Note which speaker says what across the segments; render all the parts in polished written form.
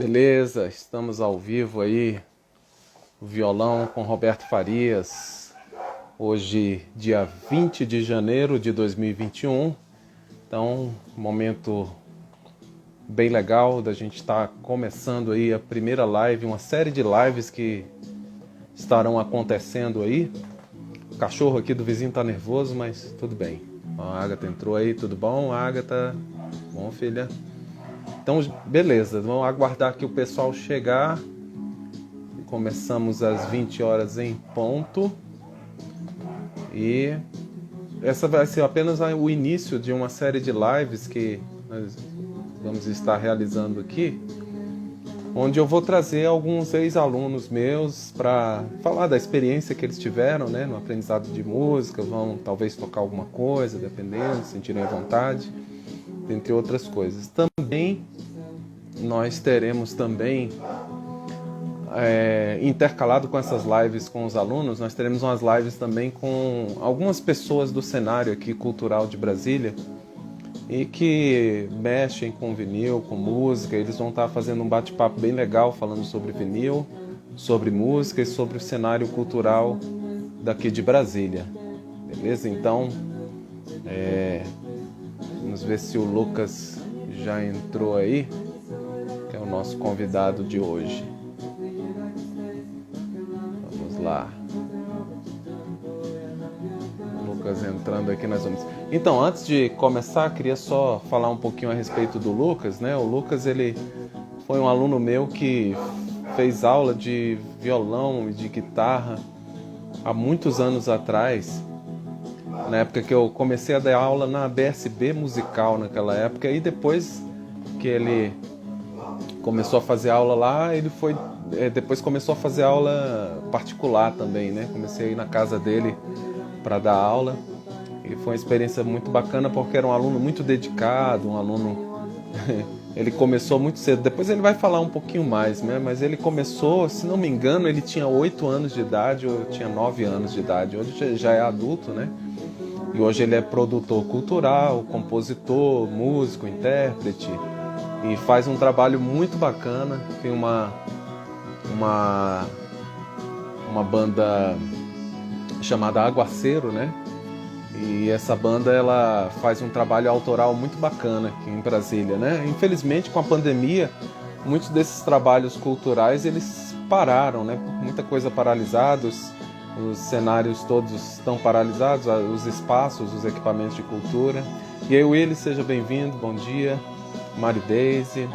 Speaker 1: Beleza, estamos ao vivo aí, o violão com Roberto Farias, hoje dia 20 de janeiro de 2021, então momento bem legal da gente estar começando aí a primeira live, uma série de lives que estarão acontecendo aí. O cachorro aqui do vizinho tá nervoso, mas tudo bem. A Agatha entrou aí, tudo bom, Agatha? Bom, filha? Então, beleza, vamos aguardar que o pessoal chegar. Começamos às 20 horas em ponto. E essa vai ser apenas o início de uma série de lives que nós vamos estar realizando aqui, onde eu vou trazer alguns ex-alunos meus para falar da experiência que eles tiveram, né, no aprendizado de música. Vão talvez tocar alguma coisa, dependendo, sentirem à vontade, entre outras coisas. Também nós teremos também, intercalado com essas lives com os alunos, nós teremos umas lives também com algumas pessoas do cenário aqui cultural de Brasília e que mexem com vinil, com música. Eles vão estar fazendo um bate-papo bem legal falando sobre vinil, sobre música e sobre o cenário cultural daqui de Brasília. Beleza? Então, vamos ver se o Lucas já entrou aí, que é o nosso convidado de hoje. Vamos lá. O Lucas entrando aqui, nós vamos... Então, antes de começar, queria só falar um pouquinho a respeito do Lucas, né? O Lucas, ele foi um aluno meu que fez aula de violão e de guitarra há muitos anos atrás, na época que eu comecei a dar aula na BSB Musical naquela época, e depois que ele começou a fazer aula lá, ele foi... depois começou a fazer aula particular também, né? Comecei a ir na casa dele para dar aula. E foi uma experiência muito bacana porque era um aluno muito dedicado, um aluno... Ele começou muito cedo, depois ele vai falar um pouquinho mais, né? Mas ele começou, se não me engano, ele tinha 8 anos de idade, ou eu tinha 9 anos de idade. Hoje já é adulto, né? E hoje ele é produtor cultural, compositor, músico, intérprete, e faz um trabalho muito bacana. Tem uma banda chamada Aguaceiro, né? E essa banda, ela faz um trabalho autoral muito bacana aqui em Brasília, né? Infelizmente, com a pandemia, muitos desses trabalhos culturais, eles pararam, né? Muita coisa paralisada, os cenários todos estão paralisados, os espaços, os equipamentos de cultura. E aí, Willy, seja bem-vindo, bom dia. Mari Daisy,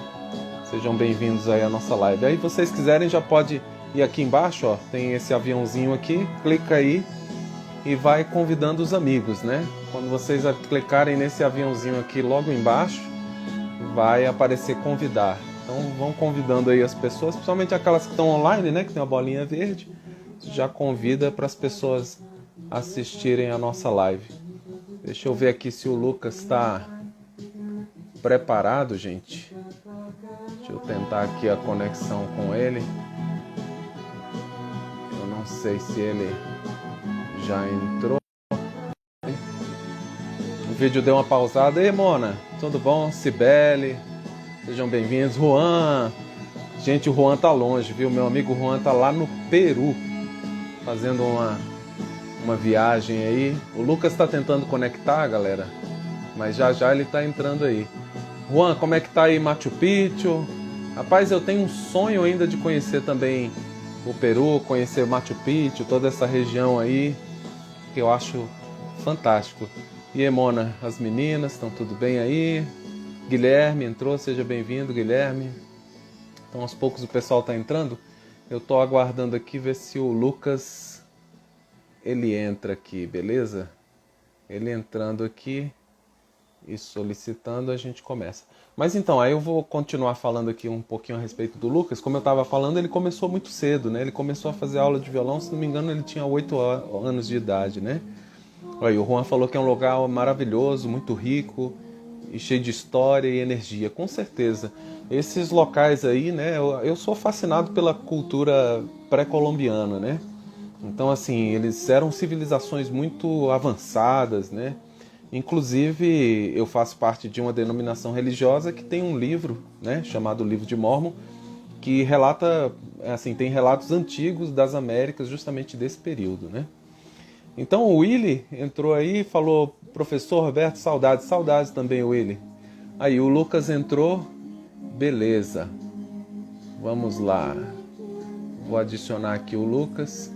Speaker 1: sejam bem-vindos aí à nossa live. Aí, vocês quiserem, já pode ir aqui embaixo, ó, tem esse aviãozinho aqui, clica aí e vai convidando os amigos, né? Quando vocês clicarem nesse aviãozinho aqui logo embaixo, vai aparecer convidar. Então vão convidando aí as pessoas, principalmente aquelas que estão online, né? Que tem uma bolinha verde. Já convida para as pessoas assistirem a nossa live. Deixa eu ver aqui se o Lucas está preparado, gente. Deixa eu tentar aqui a conexão com ele. Eu não sei se ele já entrou. O vídeo deu uma pausada. Ei, Mona, tudo bom? Cibele, sejam bem-vindos. Juan, gente, o Juan tá longe, viu? Meu amigo Juan tá lá no Peru, fazendo uma viagem aí. O Lucas tá tentando conectar, galera, mas já já ele tá entrando aí. Juan, como é que tá aí Machu Picchu? Rapaz, eu tenho um sonho ainda de conhecer também o Peru, conhecer Machu Picchu, toda essa região aí, que eu acho fantástico. E aí, Mona, as meninas, estão tudo bem aí? Guilherme entrou, seja bem-vindo, Guilherme. Então, aos poucos o pessoal está entrando. Eu estou aguardando aqui ver se o Lucas, ele entra aqui, beleza? Ele entrando aqui e solicitando, a gente começa. Mas então, aí eu vou continuar falando aqui um pouquinho a respeito do Lucas. Como eu estava falando, ele começou muito cedo, né? Ele começou a fazer aula de violão, se não me engano, ele tinha 8 anos de idade, né? Aí, o Juan falou que é um lugar maravilhoso, muito rico e cheio de história e energia. Com certeza. Esses locais aí, né? Eu sou fascinado pela cultura pré-colombiana, né? Então, assim, eles eram civilizações muito avançadas, né? Inclusive, eu faço parte de uma denominação religiosa que tem um livro, né, chamado Livro de Mórmon, que relata, assim, tem relatos antigos das Américas justamente desse período, né? Então o Willy entrou aí e falou, professor Roberto, saudades, saudades também, Willy. Aí o Lucas entrou, beleza. Vamos lá. Vou adicionar aqui o Lucas.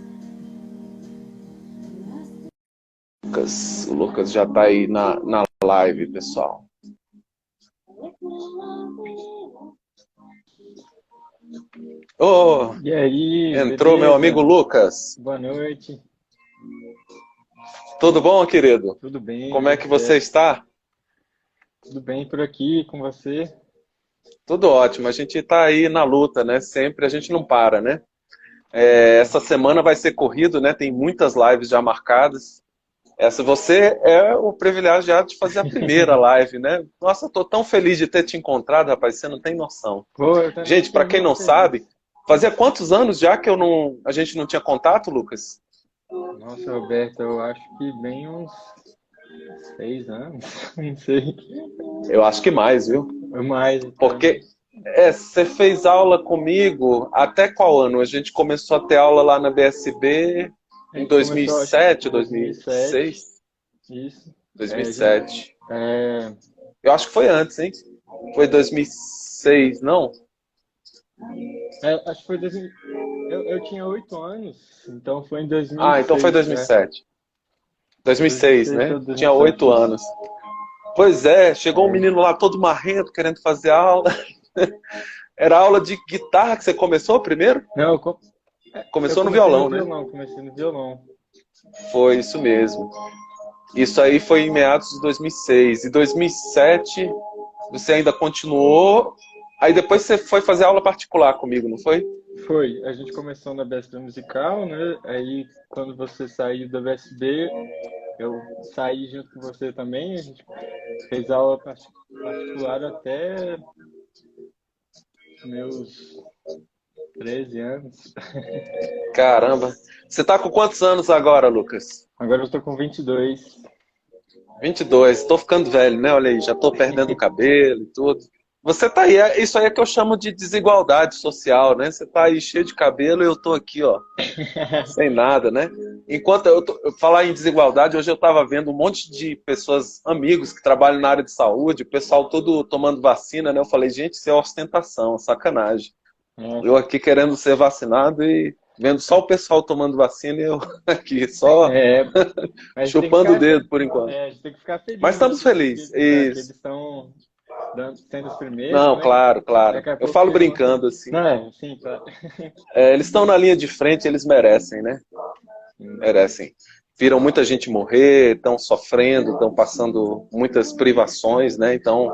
Speaker 1: O Lucas já tá aí na live, pessoal. Oh,
Speaker 2: E aí,
Speaker 1: entrou meu amigo
Speaker 2: beleza?
Speaker 1: Lucas.
Speaker 2: Boa noite.
Speaker 1: Tudo bom, querido?
Speaker 2: Tudo bem,
Speaker 1: Como é
Speaker 2: tudo
Speaker 1: que você
Speaker 2: certo?
Speaker 1: está?
Speaker 2: Tudo bem por aqui com você?
Speaker 1: Tudo ótimo. A gente tá aí na luta, né? Sempre a gente não para, né? Essa semana vai ser corrido, né? Tem muitas lives já marcadas. Essa você é o privilegiado de fazer a primeira live, né? Nossa, eu tô tão feliz de ter te encontrado, rapaz, você não tem noção.
Speaker 2: Pô, eu também
Speaker 1: Gente,
Speaker 2: fiquei
Speaker 1: para quem
Speaker 2: muito
Speaker 1: não sabe,
Speaker 2: feliz.
Speaker 1: fazia quantos anos já que a gente não tinha contato, Lucas?
Speaker 2: Nossa, Roberto, eu acho que bem uns 6 anos, não sei.
Speaker 1: Eu acho que mais, viu?
Speaker 2: Mais até, né?
Speaker 1: Porque você fez aula comigo até qual ano? A gente começou a ter aula lá na BSB
Speaker 2: A
Speaker 1: em
Speaker 2: gente começou, acho que em
Speaker 1: 2007,
Speaker 2: 2007,
Speaker 1: 2006,
Speaker 2: isso. É, gente,
Speaker 1: 2007.
Speaker 2: é,
Speaker 1: Eu acho que foi antes, hein? Foi 2006, não?
Speaker 2: acho que foi 2000, eu tinha 8 anos, então foi em
Speaker 1: Ah, então foi
Speaker 2: 2006,
Speaker 1: 2007. 2006,
Speaker 2: 2006
Speaker 1: né?
Speaker 2: ou
Speaker 1: Tinha
Speaker 2: 2007,
Speaker 1: 8
Speaker 2: isso.
Speaker 1: anos. Pois é, chegou um
Speaker 2: É.
Speaker 1: menino lá todo marrento, querendo fazer aula. Era aula de guitarra que você começou primeiro?
Speaker 2: Não, eu
Speaker 1: Começou no
Speaker 2: comecei no
Speaker 1: violão, né?
Speaker 2: violão, comecei no violão.
Speaker 1: Foi isso mesmo. Isso aí foi em meados de 2006. E 2007 você ainda continuou. Aí depois você foi fazer aula particular comigo, não foi?
Speaker 2: Foi, a gente começou na BSB Musical, né? Aí quando você saiu da BSB, eu saí junto com você também, a gente fez aula particular até meus 13 anos.
Speaker 1: Caramba. Você tá com quantos anos agora, Lucas?
Speaker 2: Agora eu tô com 22.
Speaker 1: 22. Tô ficando velho, né? Olha aí, já tô perdendo o cabelo e tudo. Você tá aí, isso aí é que eu chamo de desigualdade social, né? Você tá aí cheio de cabelo e eu tô aqui, ó, sem nada, né? Enquanto eu falar em desigualdade, hoje eu estava vendo um monte de pessoas, amigos que trabalham na área de saúde, o pessoal todo tomando vacina, né? Eu falei, gente, isso é ostentação, sacanagem. Eu
Speaker 2: Nossa.
Speaker 1: aqui querendo ser vacinado e vendo só o pessoal tomando vacina e eu aqui só
Speaker 2: É, mas a gente tem que
Speaker 1: chupando o
Speaker 2: ficar,
Speaker 1: dedo por enquanto.
Speaker 2: a gente tem que ficar
Speaker 1: Mas
Speaker 2: feliz, né?
Speaker 1: estamos felizes.
Speaker 2: Que eles
Speaker 1: Isso.
Speaker 2: estão sendo os primeiros,
Speaker 1: Não,
Speaker 2: né?
Speaker 1: claro, claro.
Speaker 2: Daqui a
Speaker 1: Eu
Speaker 2: pouco
Speaker 1: falo
Speaker 2: tem outros.
Speaker 1: brincando assim.
Speaker 2: Não, é, sim, claro.
Speaker 1: Eles estão na linha de frente, eles merecem, né? Merecem. Viram muita gente morrer, estão sofrendo, estão passando muitas privações, né? Então,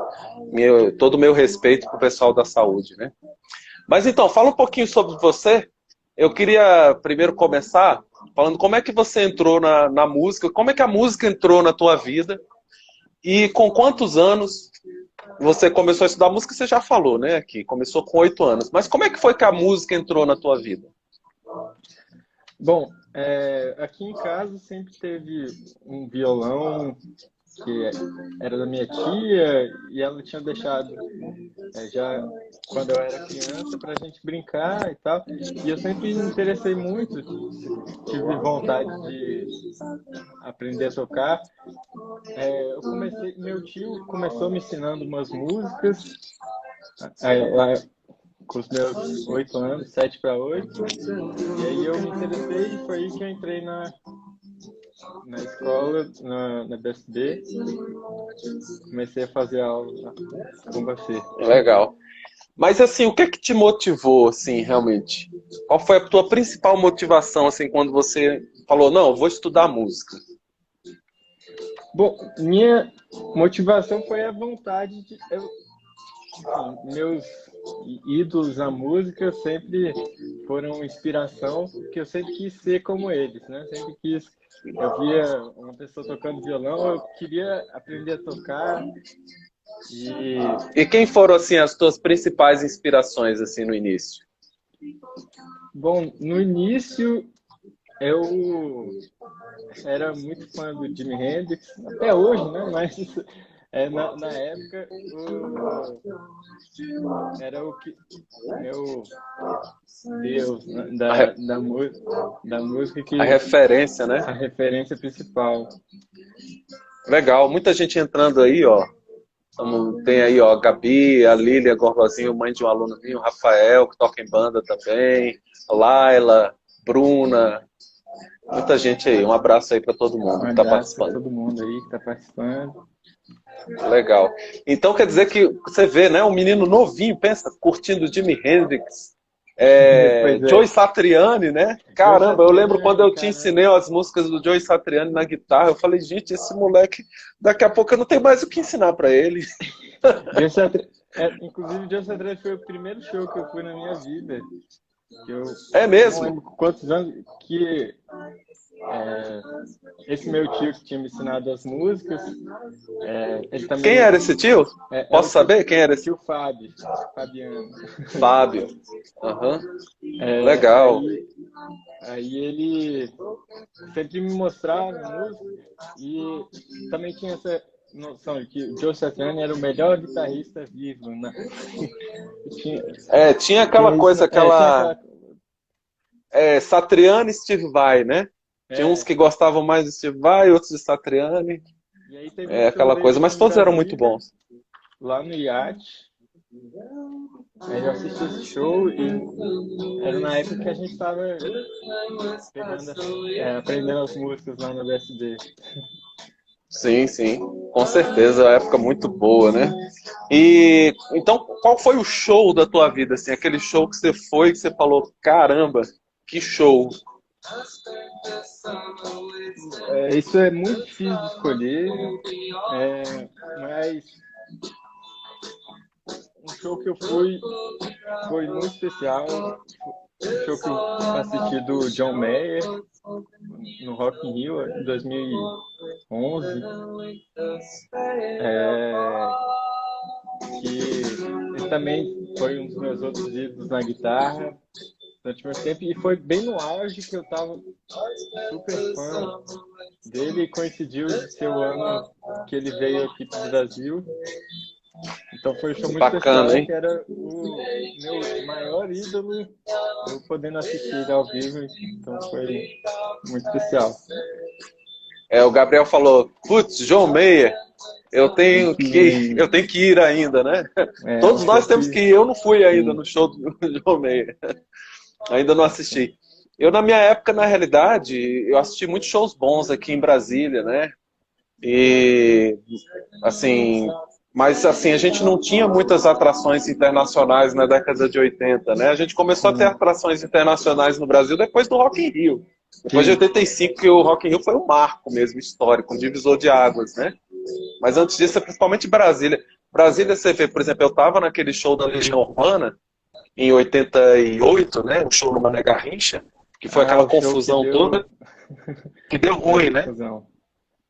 Speaker 1: todo o meu respeito para o pessoal da saúde, né? Mas então, fala um pouquinho sobre você. Eu queria primeiro começar falando como é que você entrou na música, como é que a música entrou na tua vida e com quantos anos você começou a estudar música, você já falou, né? Aqui, começou com 8 anos. Mas como é que foi que a música entrou na tua vida?
Speaker 2: Bom, aqui em casa sempre teve um violão que era da minha tia e ela tinha deixado já quando eu era criança para a gente brincar e tal. E eu sempre me interessei muito, tive vontade de aprender a tocar. Meu tio começou me ensinando umas músicas lá com os meus 8 anos, 7 para 8. E aí eu me interessei e foi aí que eu entrei na escola, na BSB, comecei a fazer aula com você.
Speaker 1: Legal. Mas assim, o que é que te motivou, assim, realmente? Qual foi a tua principal motivação, assim, quando você falou, não, eu vou estudar música?
Speaker 2: Bom, minha motivação foi a vontade de. Assim, meus ídolos na música sempre foram inspiração, porque eu sempre quis ser como eles, né? Sempre quis. Eu via uma pessoa tocando violão, eu queria aprender a tocar. E,
Speaker 1: E quem foram, assim, as tuas principais inspirações, assim, no início?
Speaker 2: bom, no início eu era muito fã do Jimi Hendrix, até hoje, né? Mas Na época, era o que meu Deus, né,
Speaker 1: A, re-
Speaker 2: da música
Speaker 1: a
Speaker 2: que
Speaker 1: referência, né?
Speaker 2: a referência principal.
Speaker 1: Legal, muita gente entrando aí, ó. Tem aí, ó, a Gabi, a Lília Gorgozinho, mãe de um aluno meu, o Rafael, que toca em banda também, a Laila, Bruna, muita gente aí. Um abraço aí para todo
Speaker 2: Um
Speaker 1: mundo que está
Speaker 2: abraço para
Speaker 1: participando.
Speaker 2: todo mundo aí que está participando.
Speaker 1: Legal. Então quer dizer que você vê, né, um menino novinho, pensa, curtindo Jimi Hendrix,
Speaker 2: Pois
Speaker 1: Joe
Speaker 2: é,
Speaker 1: Satriani, né?
Speaker 2: Joe
Speaker 1: Caramba, eu lembro quando
Speaker 2: Satriani,
Speaker 1: eu te ensinei
Speaker 2: caramba.
Speaker 1: as músicas do Joe Satriani na guitarra, eu falei, gente, esse moleque, daqui a pouco eu não tenho mais o que ensinar para ele.
Speaker 2: Joe Satriani, inclusive, Joe Satriani foi o primeiro show que eu fui na minha vida. Eu
Speaker 1: É
Speaker 2: não
Speaker 1: mesmo?
Speaker 2: lembro quantos anos que é, esse meu tio que tinha me ensinado as músicas, ele
Speaker 1: Quem
Speaker 2: também
Speaker 1: era esse tio?
Speaker 2: é
Speaker 1: Posso
Speaker 2: o tio,
Speaker 1: saber quem era esse?
Speaker 2: tio Fábio, Fabiano.
Speaker 1: Fábio. Aham.
Speaker 2: É,
Speaker 1: Legal.
Speaker 2: aí ele sempre me mostrava música e também tinha essa noção de que o Joe Satriani era o melhor guitarrista vivo, né? Tinha,
Speaker 1: Tinha
Speaker 2: tinha
Speaker 1: aquela
Speaker 2: isso,
Speaker 1: coisa,
Speaker 2: tinha
Speaker 1: aquela
Speaker 2: aquela,
Speaker 1: Satriani e Steve Vai, né? Tinha uns
Speaker 2: é,
Speaker 1: que gostavam mais de Steve Vai, outros de Satriani,
Speaker 2: e aí teve um show
Speaker 1: aquela
Speaker 2: dele
Speaker 1: coisa,
Speaker 2: aqui
Speaker 1: mas
Speaker 2: em
Speaker 1: todos eram muito
Speaker 2: Brasília,
Speaker 1: bons.
Speaker 2: lá no Iate. Aí eu assisti esse show e era na época que a gente estava aprendendo as músicas lá no BSB.
Speaker 1: Sim, sim, com certeza, é uma época muito boa, né? E então, qual foi o show da tua vida, assim, aquele show que você foi, que você falou, caramba, que show?
Speaker 2: Isso é muito difícil de escolher, mas um show que eu fui foi muito especial. Um show que eu assisti do John Mayer no Rock in Rio em 2011, é, que ele também foi um dos meus outros ídolos na guitarra durante meu tempo, e foi bem no auge que eu estava super fã dele e coincidiu de ser o ano que ele veio aqui para o Brasil. Então foi um show muito
Speaker 1: Bacana,
Speaker 2: especial,
Speaker 1: hein?
Speaker 2: que era o meu maior ídolo, eu podendo assistir ele ao vivo, então foi muito especial.
Speaker 1: O Gabriel falou, putz, John Mayer, eu tenho que ir ainda, né?
Speaker 2: É um
Speaker 1: Todos
Speaker 2: show
Speaker 1: nós temos que
Speaker 2: que,
Speaker 1: ir. Eu não fui ainda
Speaker 2: sim,
Speaker 1: no show do John Mayer, ainda não assisti. Eu, na minha época, na realidade, eu assisti muitos shows bons aqui em Brasília, né? E, assim, mas assim, a gente não tinha muitas atrações internacionais na década de 80, né? A gente começou a ter
Speaker 2: sim,
Speaker 1: atrações internacionais no Brasil depois do Rock in Rio. Depois de
Speaker 2: sim,
Speaker 1: 85, que o Rock in Rio foi um marco mesmo histórico, um divisor de águas, né? Mas antes disso, é principalmente Brasília. Brasília, você vê, por exemplo, eu estava naquele show da Legião Urbana, em 88, né? Um show no Mané Garrincha, que foi aquela
Speaker 2: o show que
Speaker 1: confusão
Speaker 2: deu,
Speaker 1: toda, que deu
Speaker 2: deu
Speaker 1: ruim, né?
Speaker 2: confusão.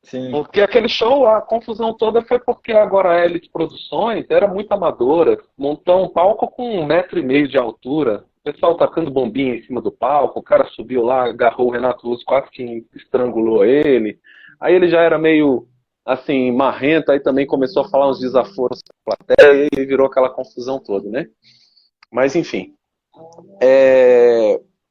Speaker 2: Sim,
Speaker 1: Porque aquele show, a confusão toda foi porque agora a Elite Produções era muito amadora. Montou um palco com 1,5 metro de altura. O pessoal tacando bombinha em cima do palco. O cara subiu lá, agarrou o Renato Russo, quase que estrangulou ele. Aí ele já era meio, assim, marrento. Aí também começou a falar uns desaforos pra plateia e virou aquela confusão toda, né? Mas, enfim.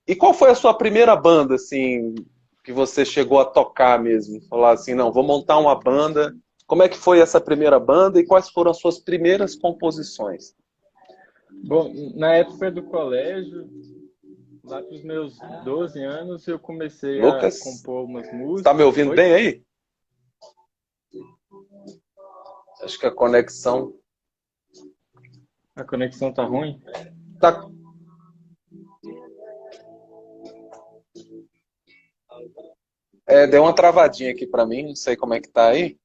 Speaker 1: E qual foi a sua primeira banda, assim, que você chegou a tocar mesmo? Falar assim, não, vou montar uma banda. Como é que foi essa primeira banda e quais foram as suas primeiras composições?
Speaker 2: bom, na época do colégio, lá para os meus 12 anos, eu comecei a
Speaker 1: Lucas,
Speaker 2: compor umas
Speaker 1: está me
Speaker 2: músicas.
Speaker 1: ouvindo
Speaker 2: Oi?
Speaker 1: bem aí? Acho que a conexão
Speaker 2: A conexão tá ruim?
Speaker 1: tá, deu uma travadinha aqui para mim, não sei como é que tá aí.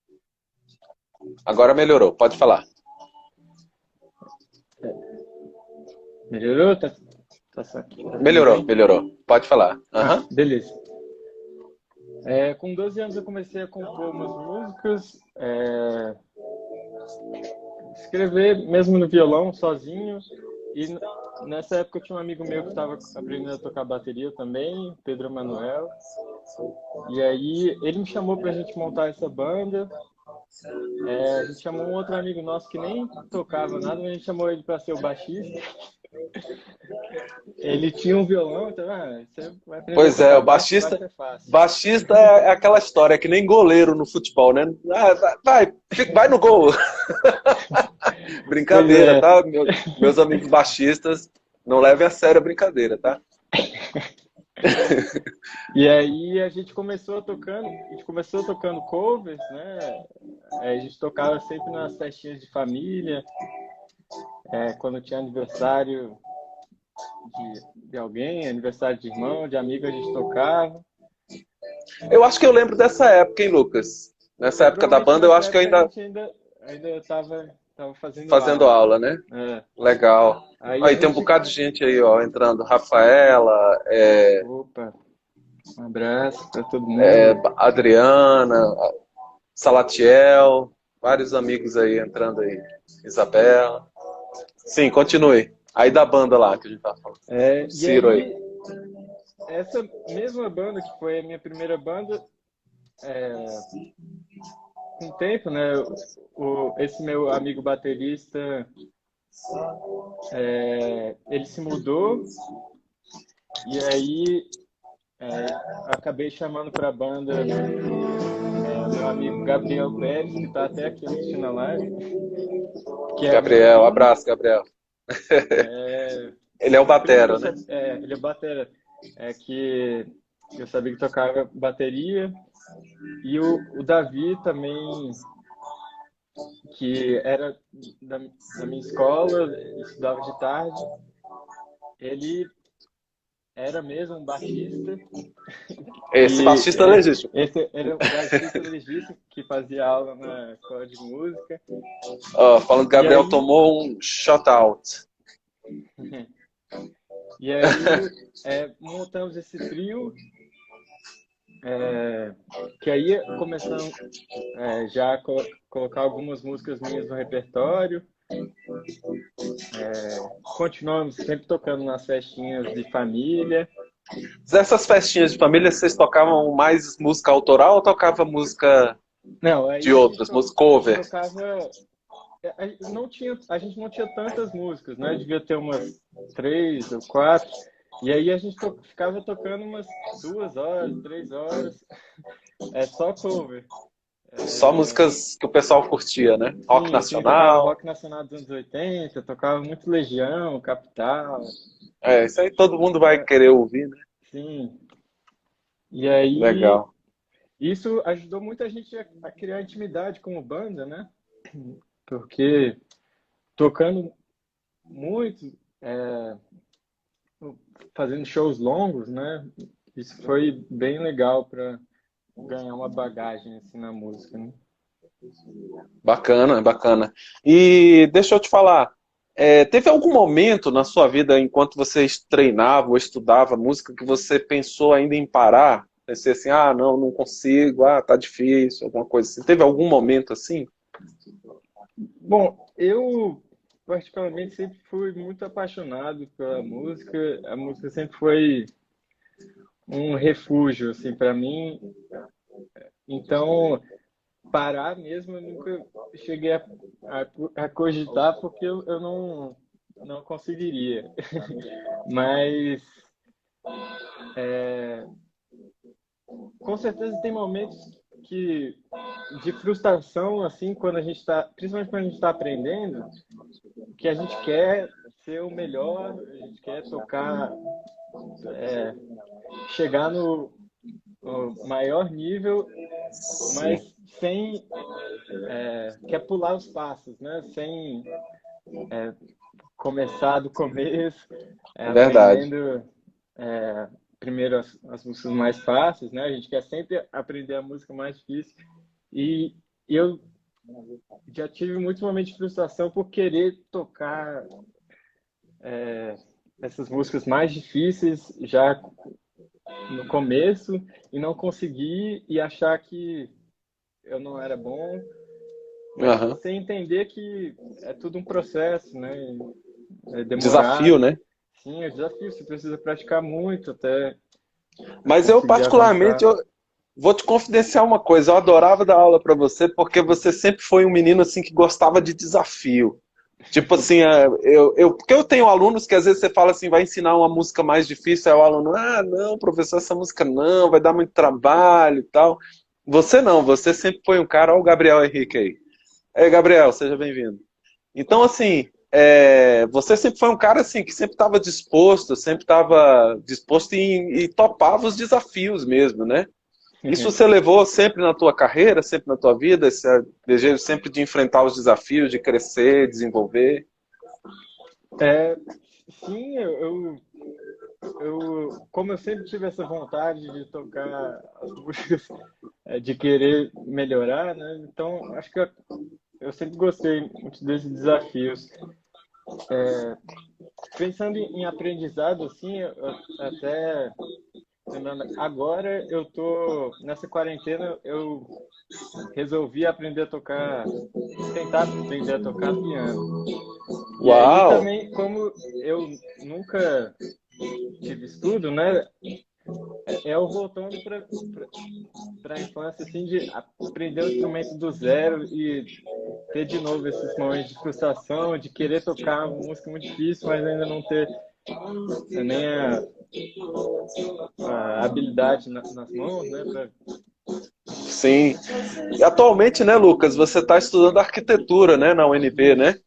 Speaker 1: Agora melhorou, pode falar.
Speaker 2: Melhorou? Tá tudo
Speaker 1: Melhorou,
Speaker 2: bem?
Speaker 1: melhorou. Pode falar.
Speaker 2: Ah,
Speaker 1: Aham.
Speaker 2: beleza. Com 12 anos eu comecei a compor umas músicas, escrever mesmo no violão, sozinho. E nessa época eu tinha um amigo meu que estava aprendendo a tocar bateria também, Pedro Emanuel. E aí ele me chamou para a gente montar essa banda. A gente chamou um outro amigo nosso que nem tocava nada, mas a gente chamou ele para ser o baixista. Ele tinha um violão, então você vai aprender a
Speaker 3: Pois é,
Speaker 2: tocar
Speaker 3: o
Speaker 2: baixo, vai
Speaker 3: baixista,
Speaker 2: ser fácil.
Speaker 3: baixista é aquela história, é que nem goleiro no futebol, né? Ah, vai no gol.
Speaker 2: Pois
Speaker 3: Brincadeira,
Speaker 2: é.
Speaker 3: tá? Meus amigos baixistas, não levem a sério a brincadeira, tá?
Speaker 2: E aí a gente começou tocando covers, né? A gente tocava sempre nas festinhas de família, quando tinha aniversário de alguém, aniversário de irmão, de amigo, a gente tocava.
Speaker 3: Eu acho que eu lembro dessa época, hein, Lucas? Nessa época da
Speaker 2: Provavelmente
Speaker 3: banda, eu
Speaker 2: nessa
Speaker 3: acho que eu
Speaker 2: época a
Speaker 3: ainda
Speaker 2: gente ainda estava fazendo
Speaker 3: fazendo
Speaker 2: aula.
Speaker 3: aula, né?
Speaker 2: É.
Speaker 3: Legal.
Speaker 2: Aí a
Speaker 3: Aí tem um
Speaker 2: gente.
Speaker 3: bocado de gente aí, ó, entrando. Rafaela,
Speaker 2: Opa, um abraço para todo mundo.
Speaker 3: Adriana, Salatiel, vários amigos aí entrando aí. Isabela. Sim, continue. Aí da banda lá que a gente tá falando.
Speaker 2: E
Speaker 3: Ciro aí.
Speaker 2: aí, essa mesma banda que foi a minha primeira banda, com o tempo, né? Esse meu amigo baterista, ele se mudou e aí acabei chamando para a banda meu amigo Gabriel Pérez, que está até aqui assistindo a live, que é meu
Speaker 3: Gabriel,
Speaker 2: primo.
Speaker 3: abraço, Gabriel.
Speaker 2: É,
Speaker 3: Ele é o
Speaker 2: meu primo
Speaker 3: batera, né?
Speaker 2: ele é batera, que eu sabia que tocava bateria. E o Davi também, que era da minha escola, estudava de tarde, ele era mesmo um baixista.
Speaker 3: Esse baixista legítimo.
Speaker 2: Esse era um baixista legítimo que fazia aula na escola de música.
Speaker 3: Ó, falando que
Speaker 2: E
Speaker 3: Gabriel
Speaker 2: aí,
Speaker 3: tomou um shutout.
Speaker 2: e aí montamos esse trio, que aí começamos já a colocar algumas músicas minhas no repertório. Continuamos sempre tocando nas festinhas de família.
Speaker 3: Dessas festinhas de família, vocês tocavam mais música autoral ou tocava música
Speaker 2: Não, aí
Speaker 3: de outras, música
Speaker 2: a gente
Speaker 3: cover?
Speaker 2: tocava. A gente não tinha tantas músicas, né? Devia ter umas 3 ou 4. E aí a gente ficava tocando umas 2 horas, 3 horas. É só cover.
Speaker 3: Só músicas que o pessoal curtia, né? Rock
Speaker 2: Sim, assim, tocava
Speaker 3: nacional.
Speaker 2: rock nacional dos anos 80, tocava muito Legião, Capital.
Speaker 3: Isso aí todo mundo vai querer ouvir, né?
Speaker 2: Sim. E aí,
Speaker 3: Legal.
Speaker 2: isso ajudou muita gente a criar intimidade como banda, né? Porque tocando muito, fazendo shows longos, né? Isso foi bem legal para ganhar uma bagagem assim na música, né?
Speaker 3: Bacana, bacana. E deixa eu te falar, teve algum momento na sua vida, enquanto você treinava ou estudava música, que você pensou ainda em parar? Pensei assim, ah, não, não consigo, ah, tá difícil, alguma coisa assim. Teve algum momento assim?
Speaker 2: Bom, eu particularmente sempre fui muito apaixonado pela música. A música sempre foi um refúgio assim para mim. Então, parar mesmo eu nunca cheguei a cogitar porque eu não conseguiria. Mas com certeza tem momentos que de frustração assim quando a gente está, principalmente quando a gente está aprendendo, que a gente quer ser o melhor, a gente quer tocar, chegar no maior nível,
Speaker 3: Sim,
Speaker 2: mas sem quer pular os passos, né? Sem começar do começo,
Speaker 3: verdade.
Speaker 2: aprendendo primeiro as músicas mais fáceis, né? A gente quer sempre aprender a música mais difícil. E eu já tive muitos momentos de frustração por querer tocar essas músicas mais difíceis já no começo e não conseguir e achar que eu não era bom, mas
Speaker 3: Aham.
Speaker 2: sem entender que é tudo um processo, né? É
Speaker 3: Desafio,
Speaker 2: demorado.
Speaker 3: né?
Speaker 2: Sim, é desafio. Você precisa praticar muito até
Speaker 3: Mas eu
Speaker 2: conseguir
Speaker 3: particularmente,
Speaker 2: avançar.
Speaker 3: vou te confidenciar uma coisa, eu adorava dar aula para você porque você sempre foi um menino assim que gostava de desafio. Tipo assim, porque eu tenho alunos que às vezes você fala assim, vai ensinar uma música mais difícil, aí o aluno, ah, não, professor, essa música não, vai dar muito trabalho e tal. Você não, você sempre foi um cara, olha o Gabriel Henrique aí. Ei, Gabriel, seja bem-vindo. Então, assim, você sempre foi um cara assim que sempre estava disposto e topava os desafios mesmo, né? Isso você levou sempre na tua carreira, sempre na tua vida, esse desejo sempre de enfrentar os desafios, de crescer, desenvolver?
Speaker 2: É, sim, como eu sempre tive essa vontade de tocar as músicas, de querer melhorar, né? Então, acho que eu sempre gostei muito desses desafios. Pensando em aprendizado, assim, até lembrando, agora eu tô nessa quarentena, eu resolvi aprender a tocar, tentar aprender a tocar piano. E aí
Speaker 3: Uau!
Speaker 2: também, como eu nunca tive estudo, né? Eu voltando para a infância, assim, de aprender o instrumento do zero e ter de novo esses momentos de frustração, de querer tocar uma música muito difícil, mas ainda não ter nem a habilidade nas mãos, né?
Speaker 3: Sim. E atualmente, né, Lucas, você está estudando arquitetura, né, na UNB, né?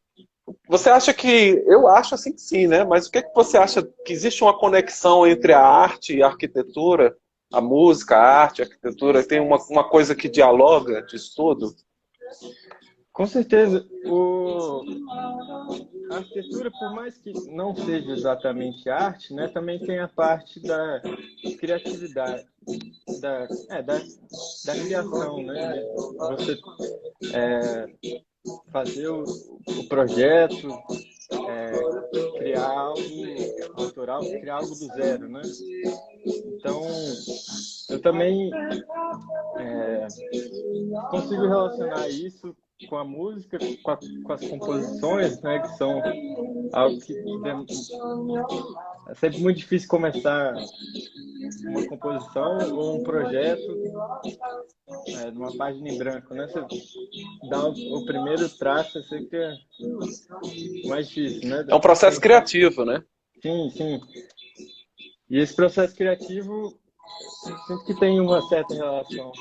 Speaker 3: Você acha que... Eu acho assim que sim, né? Mas o que que você acha que existe uma conexão entre a arte e a arquitetura? A música, a arte, a arquitetura, tem uma coisa que dialoga disso tudo?
Speaker 2: Com certeza, a arquitetura, por mais que não seja exatamente arte, né, também tem a parte da criatividade, da criação, né, de você fazer o projeto, criar algo autoral, criar algo do zero, né? Então, eu também consigo relacionar isso com a música, com as composições, né, que são algo que é sempre muito difícil começar uma composição ou um projeto numa página em branco, né? Você dá o primeiro traço, eu sei que é mais difícil, né?
Speaker 3: É um processo criativo, né?
Speaker 2: Sim, sim. E esse processo criativo, eu sinto que tem uma certa relação.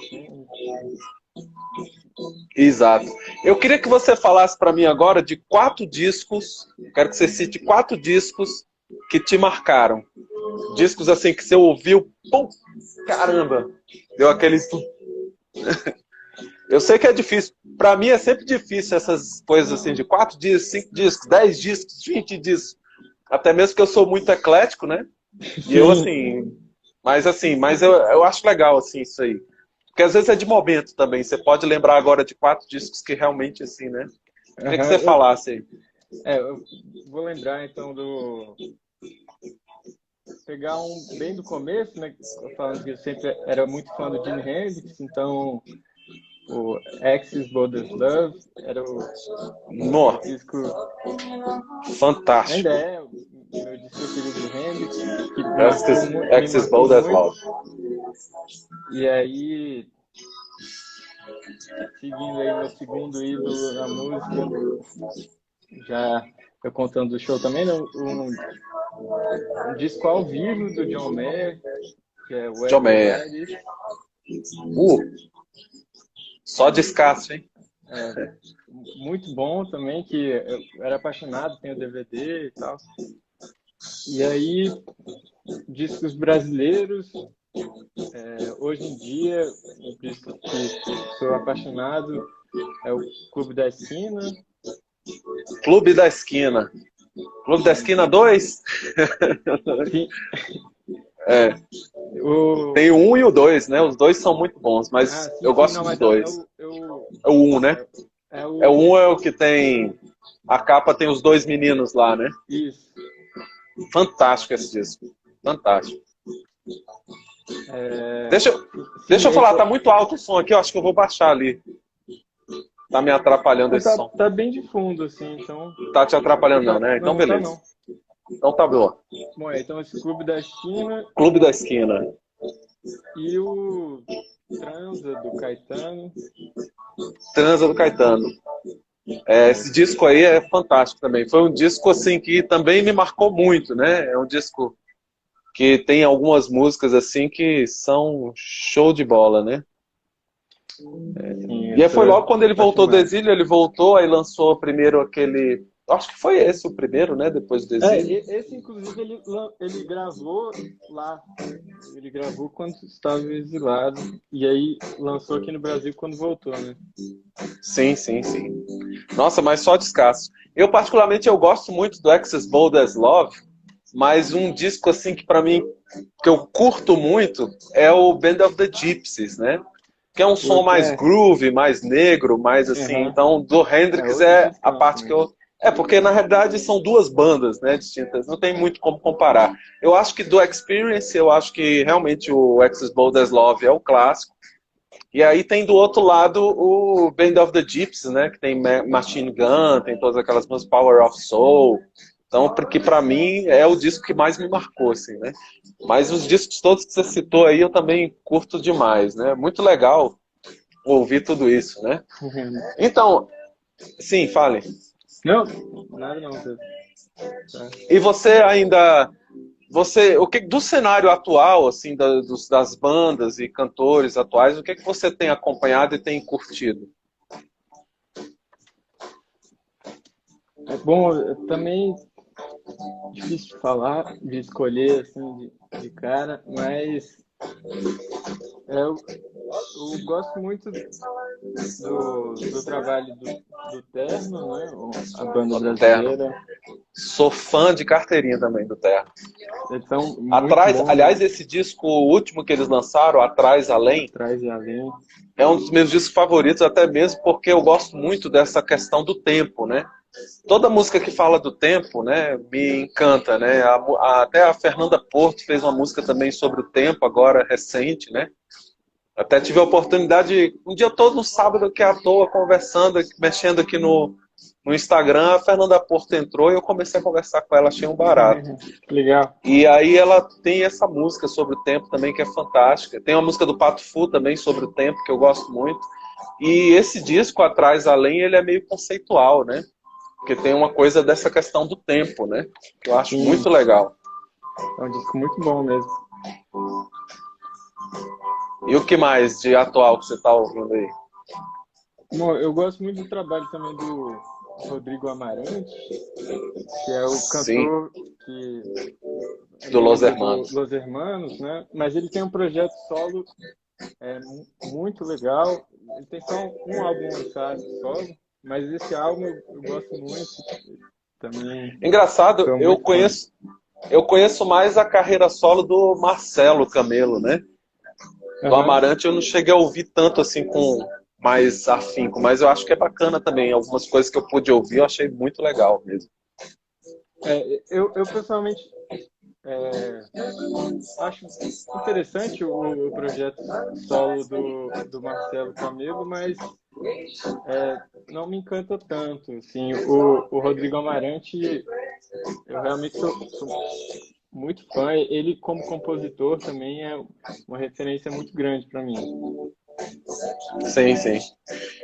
Speaker 3: Exato. Eu queria que você falasse para mim agora de 4 discos, quero que você cite 4 discos que te marcaram. Discos assim que você ouviu, pum, caramba, deu aquele... Eu sei que é difícil, para mim é sempre difícil essas coisas assim de 4 discos, 5 discos, 10 discos, 20 discos. Até mesmo que eu sou muito eclético, né? E eu assim, mas eu acho legal assim isso aí. Porque às vezes é de momento também. Você pode lembrar agora de 4 discos que realmente assim, né? Queria que você falasse aí.
Speaker 2: Eu vou lembrar então pegar um bem do começo, né? Falando que eu sempre era muito fã do Jimi Hendrix, então o Axis Bold Love era o disco.
Speaker 3: Fantástico.
Speaker 2: Ainda é o meu disco preferido do Hendrix.
Speaker 3: Axis Bold Love.
Speaker 2: E aí, seguindo aí meu segundo ídolo na música, já eu contando do show também, né? Um disco ao vivo do John Mayer, que é o
Speaker 3: John Mayer. Só descasso, hein?
Speaker 2: Muito bom também, que eu era apaixonado, tenho DVD e tal. E aí, discos brasileiros, hoje em dia, um disco que sou apaixonado é o Clube da Esquina.
Speaker 3: Clube da Esquina. Clube da Esquina 2?
Speaker 2: Sim.
Speaker 3: Tem o 1 e o 2, né? Os dois são muito bons, mas eu gosto dos dois. É o 1, né? O 1 é o que tem... A capa tem os 2 meninos lá, né?
Speaker 2: Isso.
Speaker 3: Fantástico esse disco. Fantástico. Deixa eu falar, tá muito alto o som aqui, eu acho que eu vou baixar ali. Tá me atrapalhando esse som.
Speaker 2: Tá bem de fundo, assim, então...
Speaker 3: Tá te atrapalhando não, né? Então beleza.
Speaker 2: Tá não.
Speaker 3: Então tá bom.
Speaker 2: Bom, então esse Clube da Esquina...
Speaker 3: Clube da Esquina.
Speaker 2: E o Transa, do Caetano.
Speaker 3: Transa do Caetano. Esse disco aí é fantástico também. Foi um disco assim que também me marcou muito, né? É um disco que tem algumas músicas assim que são show de bola, né?
Speaker 2: Sim,
Speaker 3: E aí foi logo quando ele voltou do
Speaker 2: apaixonado.
Speaker 3: exílio, ele voltou, aí lançou primeiro aquele. Acho que foi esse o primeiro, né? Depois do exílio.
Speaker 2: Esse inclusive ele gravou lá. Ele gravou quando estava exilado. E aí lançou aqui no Brasil quando voltou, né?
Speaker 3: Sim, sim, sim. Nossa, mas só descasso. Eu, particularmente, eu gosto muito do Access Bold as Love, mas um disco, assim, que pra mim, que eu curto muito, é o Band of the Gypsies, né? Que é um som mais
Speaker 2: É,
Speaker 3: groove, mais negro, mais assim.
Speaker 2: aham.
Speaker 3: Então, do
Speaker 2: É
Speaker 3: Hendrix
Speaker 2: outro
Speaker 3: é a
Speaker 2: discão
Speaker 3: parte que
Speaker 2: também.
Speaker 3: eu... É, porque na realidade são duas bandas, né, distintas. Não tem muito como comparar. Eu acho que do Experience, eu acho que realmente o Access Bold as Love é o clássico. E aí tem do outro lado o Band of the Gypsies, né? Que tem Machine Gun, tem todas aquelas músicas Power of Soul. Então, porque pra mim é o disco que mais me marcou, assim, né? Mas os discos todos que você citou aí eu também curto demais, né? Muito legal ouvir tudo isso, né? Então, sim, fale.
Speaker 2: Não, nada não, Pedro. Tá.
Speaker 3: E você ainda, o que do cenário atual, assim, das bandas e cantores atuais, o que que você tem acompanhado e tem curtido?
Speaker 2: É bom, também difícil de falar, de escolher assim de cara, mas eu gosto muito do trabalho do Terno, né? A banda
Speaker 3: Do Terno.
Speaker 2: brasileira.
Speaker 3: Sou fã de carteirinha também do Terno.
Speaker 2: Eles são muito
Speaker 3: Atrás,
Speaker 2: bons,
Speaker 3: aliás, esse disco último que eles lançaram, Atrás Além,
Speaker 2: atrás e além.
Speaker 3: é um dos meus discos favoritos, até mesmo porque eu gosto muito dessa questão do tempo, né? Toda música que fala do tempo, né, me encanta, né? Até a Fernanda Porto fez uma música também sobre o tempo, agora recente, né? Até tive a oportunidade, um dia todo no sábado, aqui à toa, conversando, mexendo aqui no Instagram, a Fernanda Porto entrou e eu comecei a conversar com ela, achei um barato.
Speaker 2: Legal.
Speaker 3: E aí ela tem essa música sobre o tempo também, que é fantástica. Tem uma música do Pato Fu também sobre o tempo, que eu gosto muito. E esse disco, Atrás Além, ele é meio conceitual, né? Porque tem uma coisa dessa questão do tempo, né? Que eu acho
Speaker 2: Sim,
Speaker 3: muito legal.
Speaker 2: é um disco muito bom mesmo.
Speaker 3: E o que mais de atual que você está ouvindo aí?
Speaker 2: Bom, eu gosto muito do trabalho também do Rodrigo Amarante, que é o
Speaker 3: Sim,
Speaker 2: cantor que é
Speaker 3: do Los
Speaker 2: membro do
Speaker 3: Hermanos.
Speaker 2: Los Hermanos, né? Mas ele tem um projeto solo muito legal. Ele tem só um álbum lançado solo, mas esse álbum eu gosto muito também.
Speaker 3: Engraçado,
Speaker 2: Sou muito fã.
Speaker 3: eu conheço mais a carreira solo do Marcelo Camelo, né? Do
Speaker 2: Aham.
Speaker 3: Amarante eu não cheguei a ouvir tanto assim com mais afinco, mas eu acho que é bacana também. Algumas coisas que eu pude ouvir eu achei muito legal mesmo.
Speaker 2: Eu pessoalmente acho interessante o projeto solo do Marcelo Camelo, mas não me encanta tanto. Assim, o Rodrigo Amarante, eu realmente sou muito fã. Ele, como compositor, também é uma referência muito grande para mim.
Speaker 3: Sim, sim.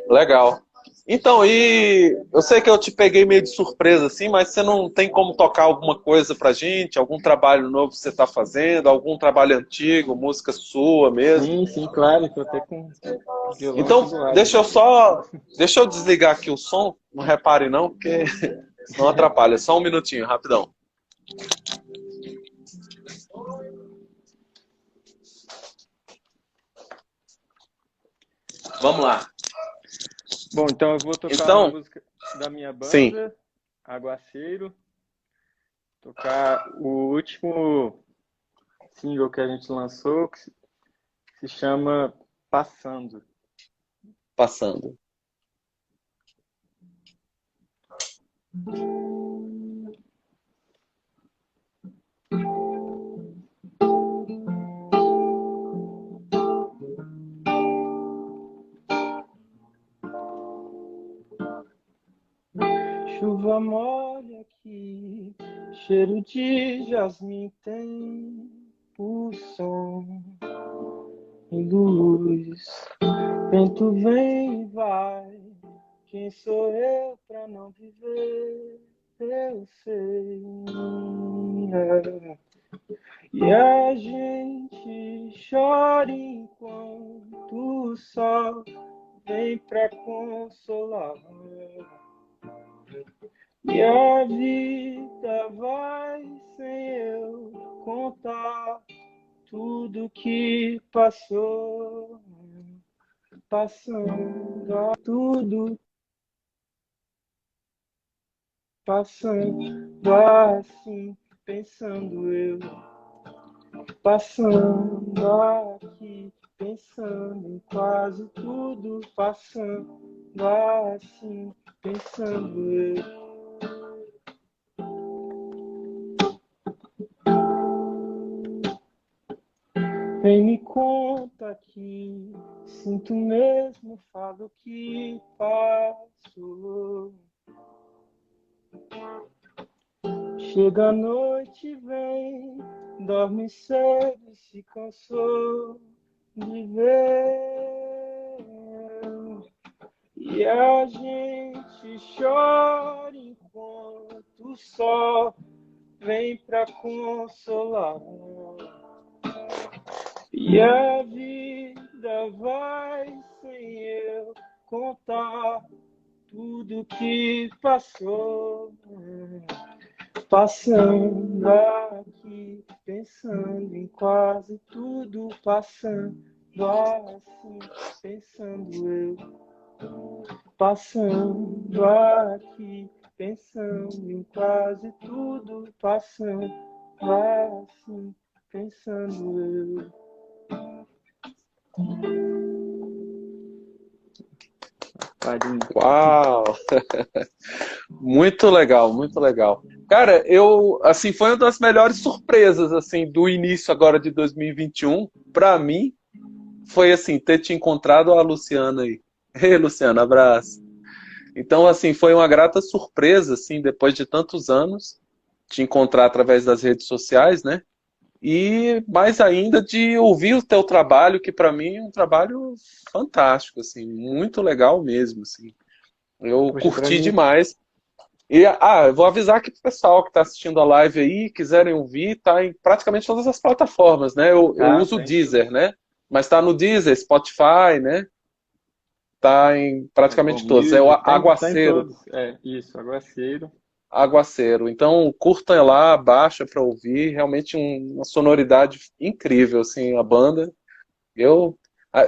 Speaker 3: Legal. Então, e eu sei que eu te peguei meio de surpresa assim, mas você não tem como tocar alguma coisa pra gente? Algum trabalho novo que você está fazendo? Algum trabalho antigo, música sua mesmo?
Speaker 2: Sim, sim, claro. Estou até com o violão aqui
Speaker 3: Então,
Speaker 2: do lado.
Speaker 3: deixa eu desligar aqui o som, não repare não, porque não atrapalha. Só um minutinho, rapidão. Vamos lá.
Speaker 2: Bom, então eu vou tocar uma
Speaker 3: Então,
Speaker 2: música da minha
Speaker 3: sim,
Speaker 2: banda, Aguaceiro. Tocar o último single que a gente lançou, que se chama Passando.
Speaker 3: passando.
Speaker 2: Chuva molha aqui, cheiro de jasmim tem o som em luz. Vento vem e vai. Quem sou eu pra não viver? Eu sei. E a gente chora enquanto o sol vem pra consolar. E a vida vai sem eu contar tudo que passou, passando a tudo, passando assim, pensando eu, passando aqui, pensando em quase tudo, passando assim, pensando eu. Vem me conta que sinto mesmo, falo que passou. Chega a noite, vem, dorme cedo, se cansou de ver. E a gente chora enquanto o sol vem pra consolar. E a vida vai sem eu contar tudo que passou. Passando aqui, pensando em quase tudo, passando assim, pensando eu. Passando aqui, pensando em quase tudo, passando assim, pensando eu. Padrinho.
Speaker 3: Uau! Muito legal, muito legal. Cara, eu, assim, foi uma das melhores surpresas, assim, do início agora de 2021, para mim, foi, assim, ter te encontrado a Luciana aí. Ei, Luciana, abraço. Então, assim, foi uma grata surpresa, assim, depois de tantos anos, te encontrar através das redes sociais, né? E mais ainda de ouvir o teu trabalho, que para mim é um trabalho fantástico, assim, muito legal mesmo, assim. Eu
Speaker 2: Poxa, pra
Speaker 3: curti
Speaker 2: mim.
Speaker 3: demais. E, eu vou avisar aqui pro pessoal que está assistindo a live aí, quiserem ouvir, tá em praticamente todas as plataformas, né? Eu
Speaker 2: Ah,
Speaker 3: uso o
Speaker 2: tem sim.
Speaker 3: Deezer, né? Mas tá no Deezer, Spotify, né? Tá em
Speaker 2: Apple
Speaker 3: praticamente todos. É o
Speaker 2: Music, tá em
Speaker 3: Aguaceiro.
Speaker 2: todos. É, isso, Aguaceiro.
Speaker 3: Aguaceiro. Então, curtam lá, baixa para ouvir. Realmente uma sonoridade incrível, assim, a banda. Eu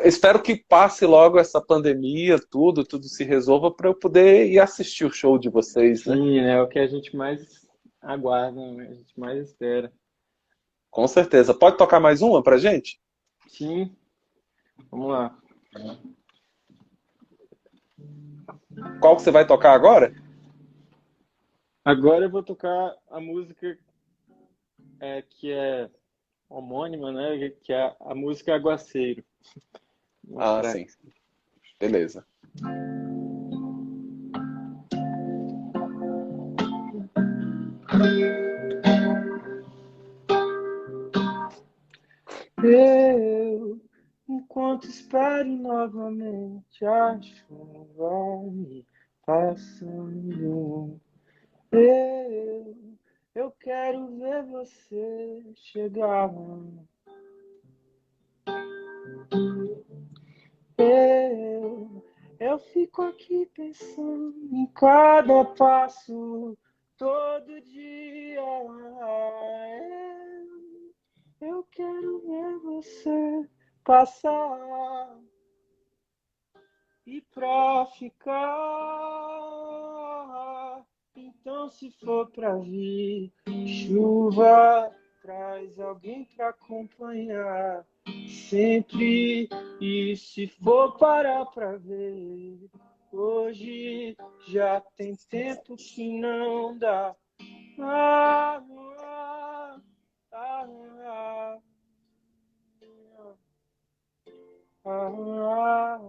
Speaker 3: espero que passe logo essa pandemia, tudo se resolva para eu poder ir assistir o show de vocês, né?
Speaker 2: Sim, né? É o que a gente mais aguarda, né? A gente mais espera.
Speaker 3: Com certeza. Pode tocar mais uma pra gente?
Speaker 2: Sim, vamos lá.
Speaker 3: Qual que você vai tocar agora?
Speaker 2: Agora eu vou tocar a música que é homônima, né? Que é a música Aguaceiro. Vou
Speaker 3: Ah,
Speaker 2: mostrar.
Speaker 3: sim. Beleza.
Speaker 2: Eu, enquanto espero novamente, a chuva me passando. Eu quero ver você chegar. Eu fico aqui pensando em cada passo, todo dia. Eu quero ver você passar e pra ficar. Então, se for pra vir chuva, traz alguém pra acompanhar. Sempre, e se for parar pra ver, hoje já tem tempo que não dá. Ah, ah, ah, ah, ah, ah,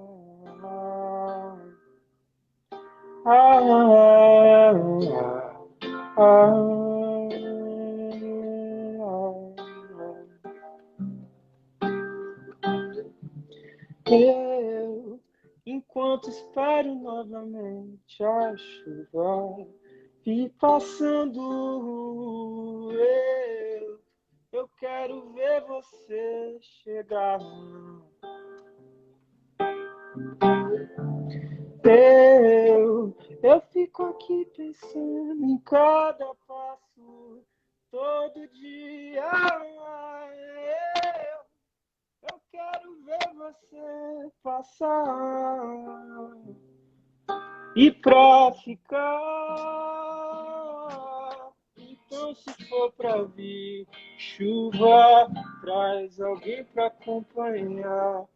Speaker 2: ah, ah. Eu, enquanto espero novamente a chuva vir passando, eu quero ver você chegar. Eu fico aqui pensando em cada passo, todo dia. Eu quero ver você passar. E pra ficar, então se for pra vir chuva, traz alguém pra acompanhar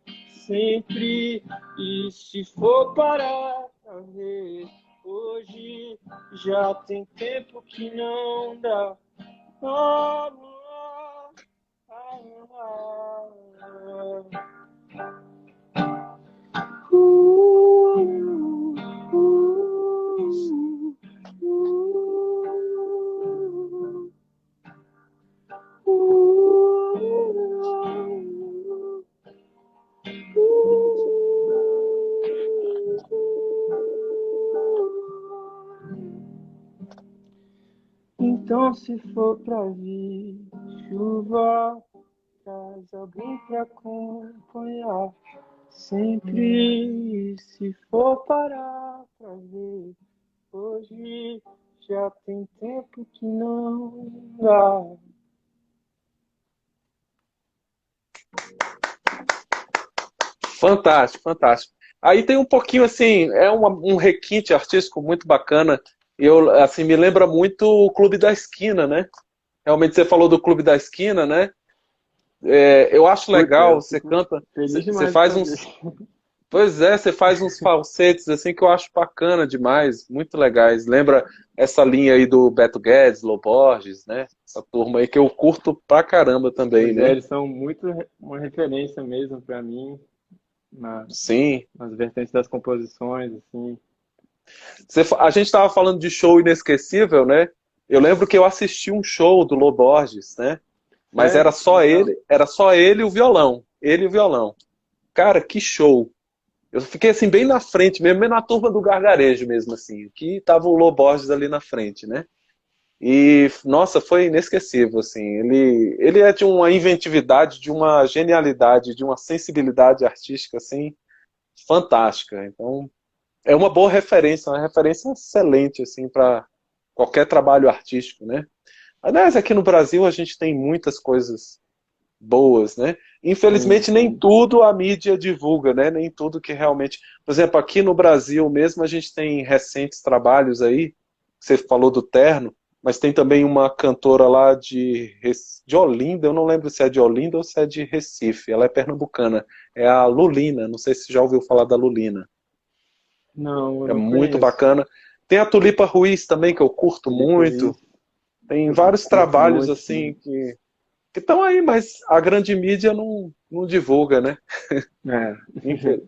Speaker 2: sempre. E se for parar pra ver, hoje já tem tempo que não dá. Ah, ah, ah, ah. Então, se for pra vir chuva, traz alguém pra acompanhar sempre. Se for parar pra ver, hoje já tem tempo que não dá.
Speaker 3: Fantástico, fantástico. Aí tem um pouquinho assim, um requinte artístico muito bacana. Eu, assim, me lembra muito o Clube da Esquina, né? Realmente você falou do Clube da Esquina, né? Eu acho legal, você canta, você faz uns, pois é, você faz uns falsetes assim que eu acho bacana demais, muito legais. Lembra essa linha aí do Beto Guedes, Lô Borges, né? Essa turma aí que eu curto pra caramba também, né?
Speaker 2: Eles são muito uma referência mesmo pra mim
Speaker 3: Sim.
Speaker 2: nas vertentes das composições, assim.
Speaker 3: A gente estava falando de show inesquecível, né? Eu lembro que eu assisti um show do Lô Borges, né? Mas era só ele e o violão. Ele e o violão. Cara, que show! Eu fiquei assim bem na frente mesmo, bem na turma do gargarejo mesmo, assim. Que tava o Lô Borges ali na frente, né? E, nossa, foi inesquecível, assim. Ele é de uma inventividade, de uma genialidade, de uma sensibilidade artística, assim, fantástica. Então, é uma boa referência, uma referência excelente, assim, para qualquer trabalho artístico, né? Aliás, aqui no Brasil a gente tem muitas coisas boas, né? Infelizmente nem tudo a mídia divulga, né? Nem tudo que realmente... Por exemplo, aqui no Brasil mesmo a gente tem recentes trabalhos aí, você falou do Terno, mas tem também uma cantora lá de Olinda, eu não lembro se é de Olinda ou se é de Recife, ela é pernambucana, é a Lulina, não sei se você já ouviu falar da Lulina.
Speaker 2: Não, eu
Speaker 3: É
Speaker 2: não
Speaker 3: muito
Speaker 2: conheço.
Speaker 3: bacana. Tem a Tulipa Ruiz também, que eu curto muito. Tem vários trabalhos assim que estão aí, mas a grande mídia não divulga, né?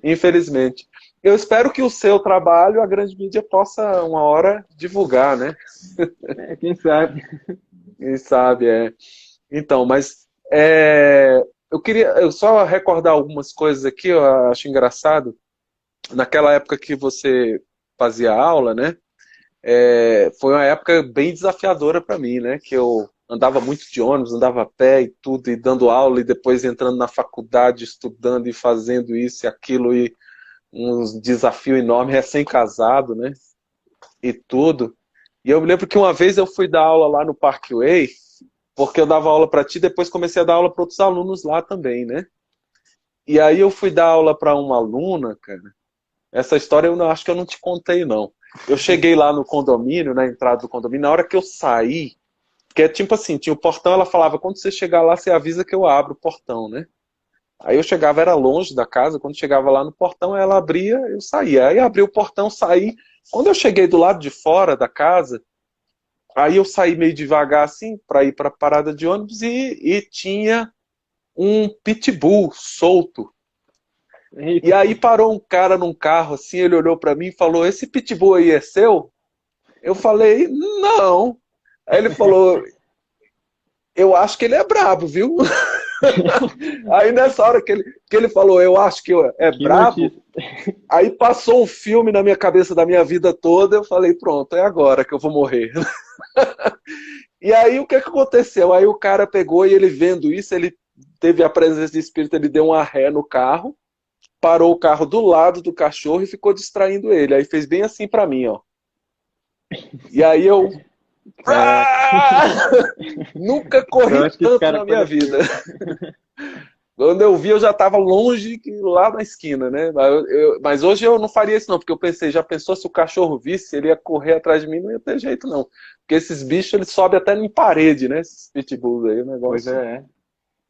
Speaker 3: Infelizmente. Eu espero que o seu trabalho a grande mídia possa uma hora divulgar, né?
Speaker 2: Quem sabe.
Speaker 3: Quem sabe, é. Então, mas eu queria só recordar algumas coisas aqui, eu acho engraçado. Naquela época que você fazia aula, né? Foi uma época bem desafiadora para mim, né? Que eu andava muito de ônibus, andava a pé e tudo, e dando aula, e depois entrando na faculdade, estudando e fazendo isso e aquilo, e um desafio enorme, recém-casado, né? E tudo. E eu me lembro que uma vez eu fui dar aula lá no Parkway, porque eu dava aula para ti, depois comecei a dar aula para outros alunos lá também, né? E aí eu fui dar aula para uma aluna, cara. Essa história acho que eu não te contei, não. Eu cheguei lá no condomínio, na entrada do condomínio, na hora que eu saí, que é tipo assim, tinha o portão, ela falava, quando você chegar lá, você avisa que eu abro o portão, né? Aí eu chegava, era longe da casa, quando chegava lá no portão, ela abria, eu saía. Aí abri o portão, saí. Quando eu cheguei do lado de fora da casa, aí eu saí meio devagar assim, para ir para a parada de ônibus, e tinha um pitbull solto. E aí parou um cara num carro assim, ele olhou pra mim e falou, esse pitbull aí é seu? Eu falei, não. Aí ele falou, eu acho que ele é brabo, viu? Aí nessa hora que ele falou, eu acho que é
Speaker 2: Que
Speaker 3: brabo,
Speaker 2: notícia.
Speaker 3: aí passou um filme na minha cabeça da minha vida toda, eu falei, pronto, é agora que eu vou morrer. E aí o que que aconteceu? Aí o cara pegou e ele vendo isso, ele teve a presença de espírito, ele deu uma ré no carro, parou o carro do lado do cachorro e ficou distraindo ele. Aí fez bem assim pra mim, ó. E aí eu
Speaker 2: Caraca.
Speaker 3: nunca
Speaker 2: Eu
Speaker 3: corri
Speaker 2: acho que esse
Speaker 3: tanto
Speaker 2: cara
Speaker 3: na minha vida.
Speaker 2: faleceu.
Speaker 3: Quando eu vi, eu já estava longe, lá na esquina, né? Mas hoje eu não faria isso não, porque eu pensei, já pensou se o cachorro visse, ele ia correr atrás de mim, não ia ter jeito não. Porque esses bichos, eles sobem até em parede, né? Esses pitbulls aí, o
Speaker 2: Pois
Speaker 3: negócio
Speaker 2: é,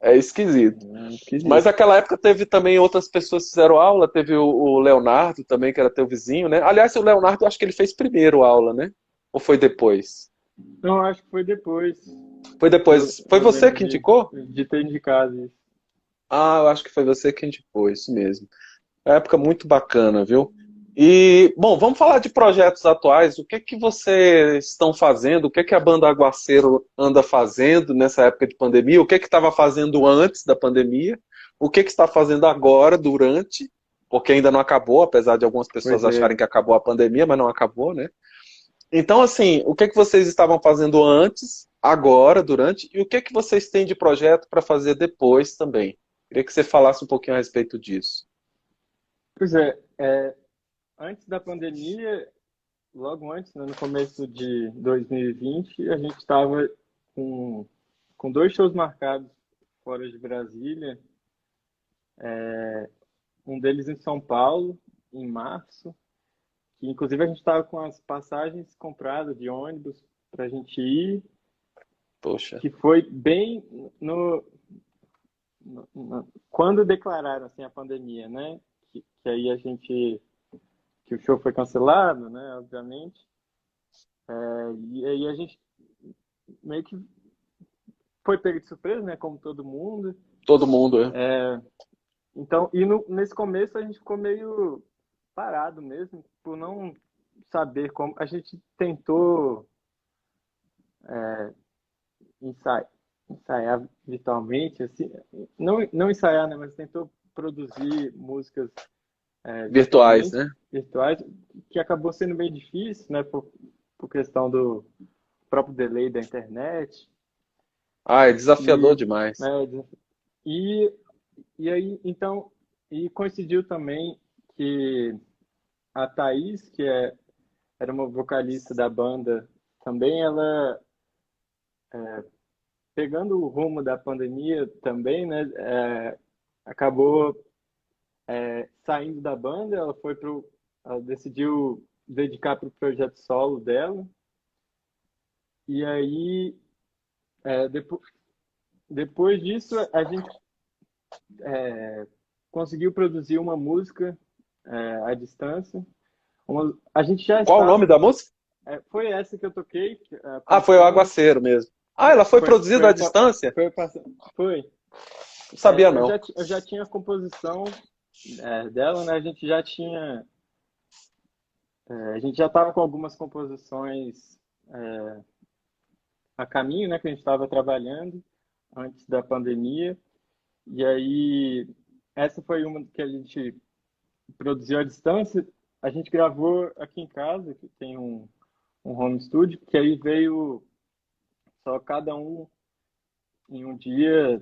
Speaker 3: é esquisito. Mas
Speaker 2: esquisito.
Speaker 3: naquela época teve também outras pessoas que fizeram aula, teve o Leonardo também, que era teu vizinho, né? Aliás, o Leonardo, eu acho que ele fez primeiro aula, né? Ou foi depois?
Speaker 2: Não, acho que foi depois.
Speaker 3: Foi depois. Foi
Speaker 2: Eu
Speaker 3: você
Speaker 2: lembro
Speaker 3: que indicou?
Speaker 2: de ter indicado isso.
Speaker 3: Ah, eu acho que foi você que indicou, isso mesmo. É uma época muito bacana, viu? E, bom, vamos falar de projetos atuais. O que que vocês estão fazendo? O que que a banda Aguaceiro anda fazendo nessa época de pandemia? O que que estava fazendo antes da pandemia? O que que está fazendo agora, durante? Porque ainda não acabou, apesar de algumas pessoas
Speaker 2: Pois é.
Speaker 3: acharem que acabou a pandemia, mas não acabou, né? Então, assim, o que que vocês estavam fazendo antes, agora, durante, e o que que vocês têm de projeto para fazer depois também? Queria que você falasse um pouquinho a respeito disso.
Speaker 2: Pois é, antes da pandemia, logo antes, né, no começo de 2020, a gente estava com, com 2 shows marcados fora de Brasília. Um deles em São Paulo, em março, que inclusive a gente estava com as passagens compradas de ônibus para a gente ir,
Speaker 3: Poxa.
Speaker 2: que foi bem quando declararam assim, a pandemia, né? Que aí que o show foi cancelado, né? Obviamente. E aí a gente meio que foi pego de surpresa, né? Como todo mundo.
Speaker 3: Todo mundo, é.
Speaker 2: Então, nesse começo a gente ficou meio parado mesmo, por não saber como. A gente tentou ensaiar virtualmente, assim, não ensaiar, né? Mas tentou produzir músicas
Speaker 3: Virtuais,
Speaker 2: virtualmente,
Speaker 3: né?
Speaker 2: virtuais, que acabou sendo meio difícil, né? Por questão do próprio delay da internet.
Speaker 3: Ah, é desafiador
Speaker 2: E,
Speaker 3: demais.
Speaker 2: e, e aí, então, e coincidiu também que a Thaís, era uma vocalista da banda, também ela, pegando o rumo da pandemia também, né? Acabou saindo da banda, ela decidiu dedicar para o projeto solo dela. E aí, depois disso, a gente conseguiu produzir uma música à distância. A gente já
Speaker 3: Qual o
Speaker 2: estava.
Speaker 3: nome da música?
Speaker 2: Foi essa que eu toquei,
Speaker 3: Ah, foi o
Speaker 2: Constante.
Speaker 3: Aguaceiro mesmo. Ah, ela foi produzida à
Speaker 2: Foi,
Speaker 3: distância?
Speaker 2: foi.
Speaker 3: Não sabia, não.
Speaker 2: Eu já tinha a composição dela, né? A gente já estava com algumas composições a caminho, né? Que a gente estava trabalhando antes da pandemia. E aí, essa foi uma que a gente produziu à distância. A gente gravou aqui em casa, que tem um home studio, que aí veio só cada um em um dia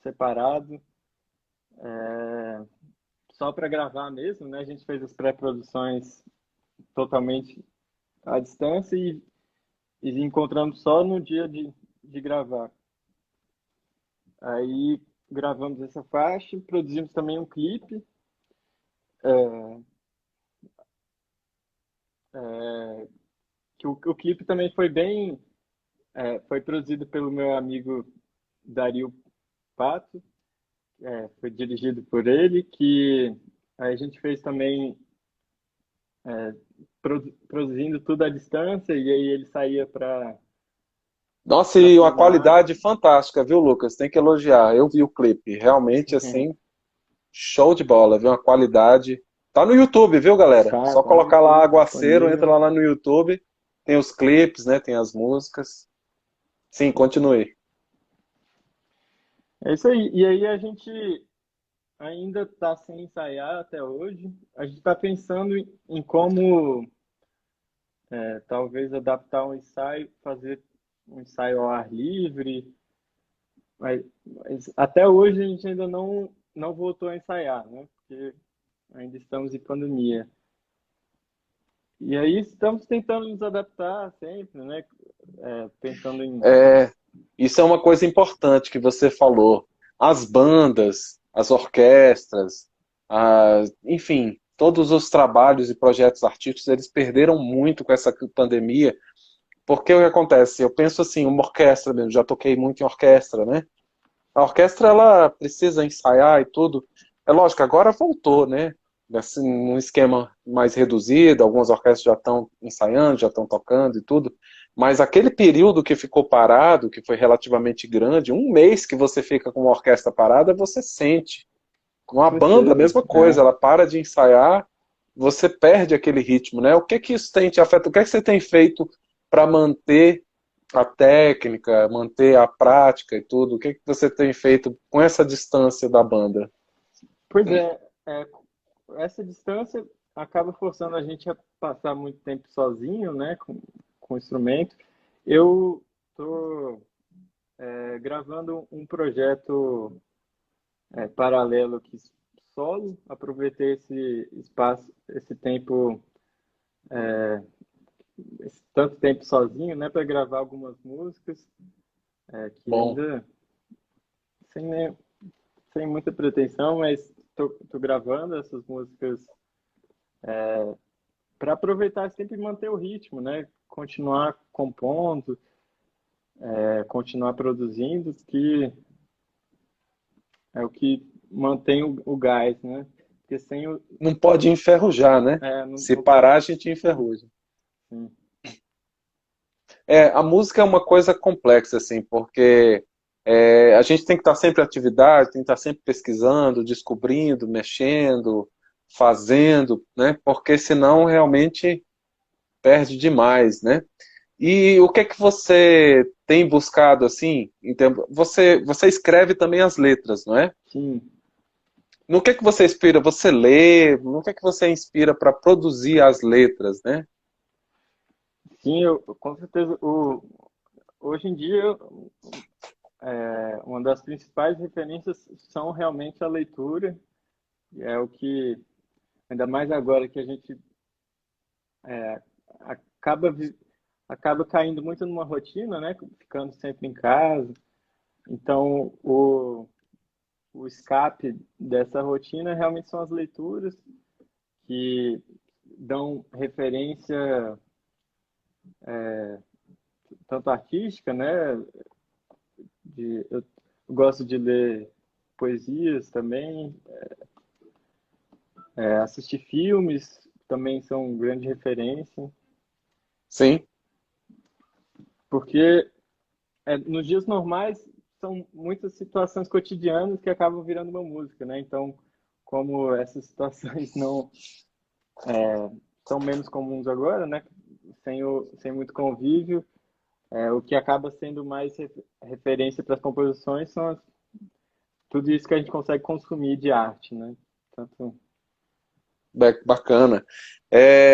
Speaker 2: separado, só para gravar mesmo, né? A gente fez as pré-produções totalmente à distância e encontramos só no dia de gravar. Aí gravamos essa faixa, produzimos também um clipe, que o clipe também foi foi produzido pelo meu amigo Dario Pato, foi dirigido por ele, que a gente fez também produzindo tudo à distância, e aí ele saía para
Speaker 3: Nossa, e uma
Speaker 2: filmar.
Speaker 3: qualidade fantástica, viu, Lucas? Tem que elogiar. Eu vi o clipe. Realmente, assim, show de bola, viu? Uma qualidade. Tá no YouTube, viu, galera? Só
Speaker 2: Tá no
Speaker 3: colocar lá
Speaker 2: YouTube,
Speaker 3: Aguaceiro, entra
Speaker 2: disponível.
Speaker 3: lá no YouTube. Tem os clipes, né? Tem as músicas. Sim, continue.
Speaker 2: É isso aí. E aí a gente ainda está sem ensaiar até hoje. A gente está pensando em como talvez adaptar um ensaio, fazer um ensaio ao ar livre. Mas até hoje a gente ainda não voltou a ensaiar, né? Porque ainda estamos em pandemia. E aí estamos tentando nos adaptar sempre, né? Pensando em.
Speaker 3: É, isso é uma coisa importante que você falou. As bandas, as orquestras, enfim, todos os trabalhos e projetos artísticos, eles perderam muito com essa pandemia, porque o que acontece? Eu penso assim, uma orquestra mesmo, já toquei muito em orquestra, né? A orquestra, ela precisa ensaiar e tudo. É lógico, agora voltou, né? Assim, num esquema mais reduzido, algumas orquestras já estão ensaiando, já estão tocando e tudo. Mas aquele período que ficou parado, que foi relativamente grande, um mês que você fica com uma orquestra parada, você sente. Com a
Speaker 2: Com
Speaker 3: banda, a
Speaker 2: certeza.
Speaker 3: mesma coisa, ela para de ensaiar, você perde aquele ritmo, né? O que que isso tem te afetado? O que é que você tem feito para manter a técnica, manter a prática e tudo? O que que você tem feito com essa distância da banda?
Speaker 2: Pois essa distância acaba forçando a gente a passar muito tempo sozinho, né? Com o instrumento. Eu estou gravando um projeto paralelo aqui solo, aproveitei esse espaço, esse tempo, esse tanto tempo sozinho, né, para gravar algumas músicas que
Speaker 3: Bom,
Speaker 2: ainda sem, nem- sem muita pretensão, mas tô gravando essas músicas para aproveitar sempre e manter o ritmo, né? Continuar compondo, continuar produzindo, que é o que mantém o gás, né? Porque sem o.
Speaker 3: não pode enferrujar, né?
Speaker 2: Não,
Speaker 3: Se
Speaker 2: não pode.
Speaker 3: parar, a gente enferruja.
Speaker 2: Sim.
Speaker 3: A música é uma coisa complexa, assim, porque a gente tem que estar sempre em atividade, tem que estar sempre pesquisando, descobrindo, mexendo, fazendo, né? Porque senão realmente perde demais, né? E o que é que você tem buscado, assim, você escreve também as letras, não é?
Speaker 2: Sim.
Speaker 3: No que é que você inspira? Você lê? No que é que você inspira para produzir as letras, né?
Speaker 2: Sim, com certeza. Hoje em dia, uma das principais referências são realmente a leitura. É o que, ainda mais agora que a gente acaba, acaba caindo muito numa rotina, né? Ficando sempre em casa. Então, o escape dessa rotina realmente são as leituras que dão referência tanto artística, né? Eu gosto de ler poesias também, assistir filmes também são grande referência,
Speaker 3: Sim.
Speaker 2: porque nos dias normais são muitas situações cotidianas que acabam virando uma música, né? Então, como essas situações não são menos comuns agora, né? Sem muito convívio, o que acaba sendo mais referência para as composições são tudo isso que a gente consegue consumir de arte, né? Tanto,
Speaker 3: Bacana.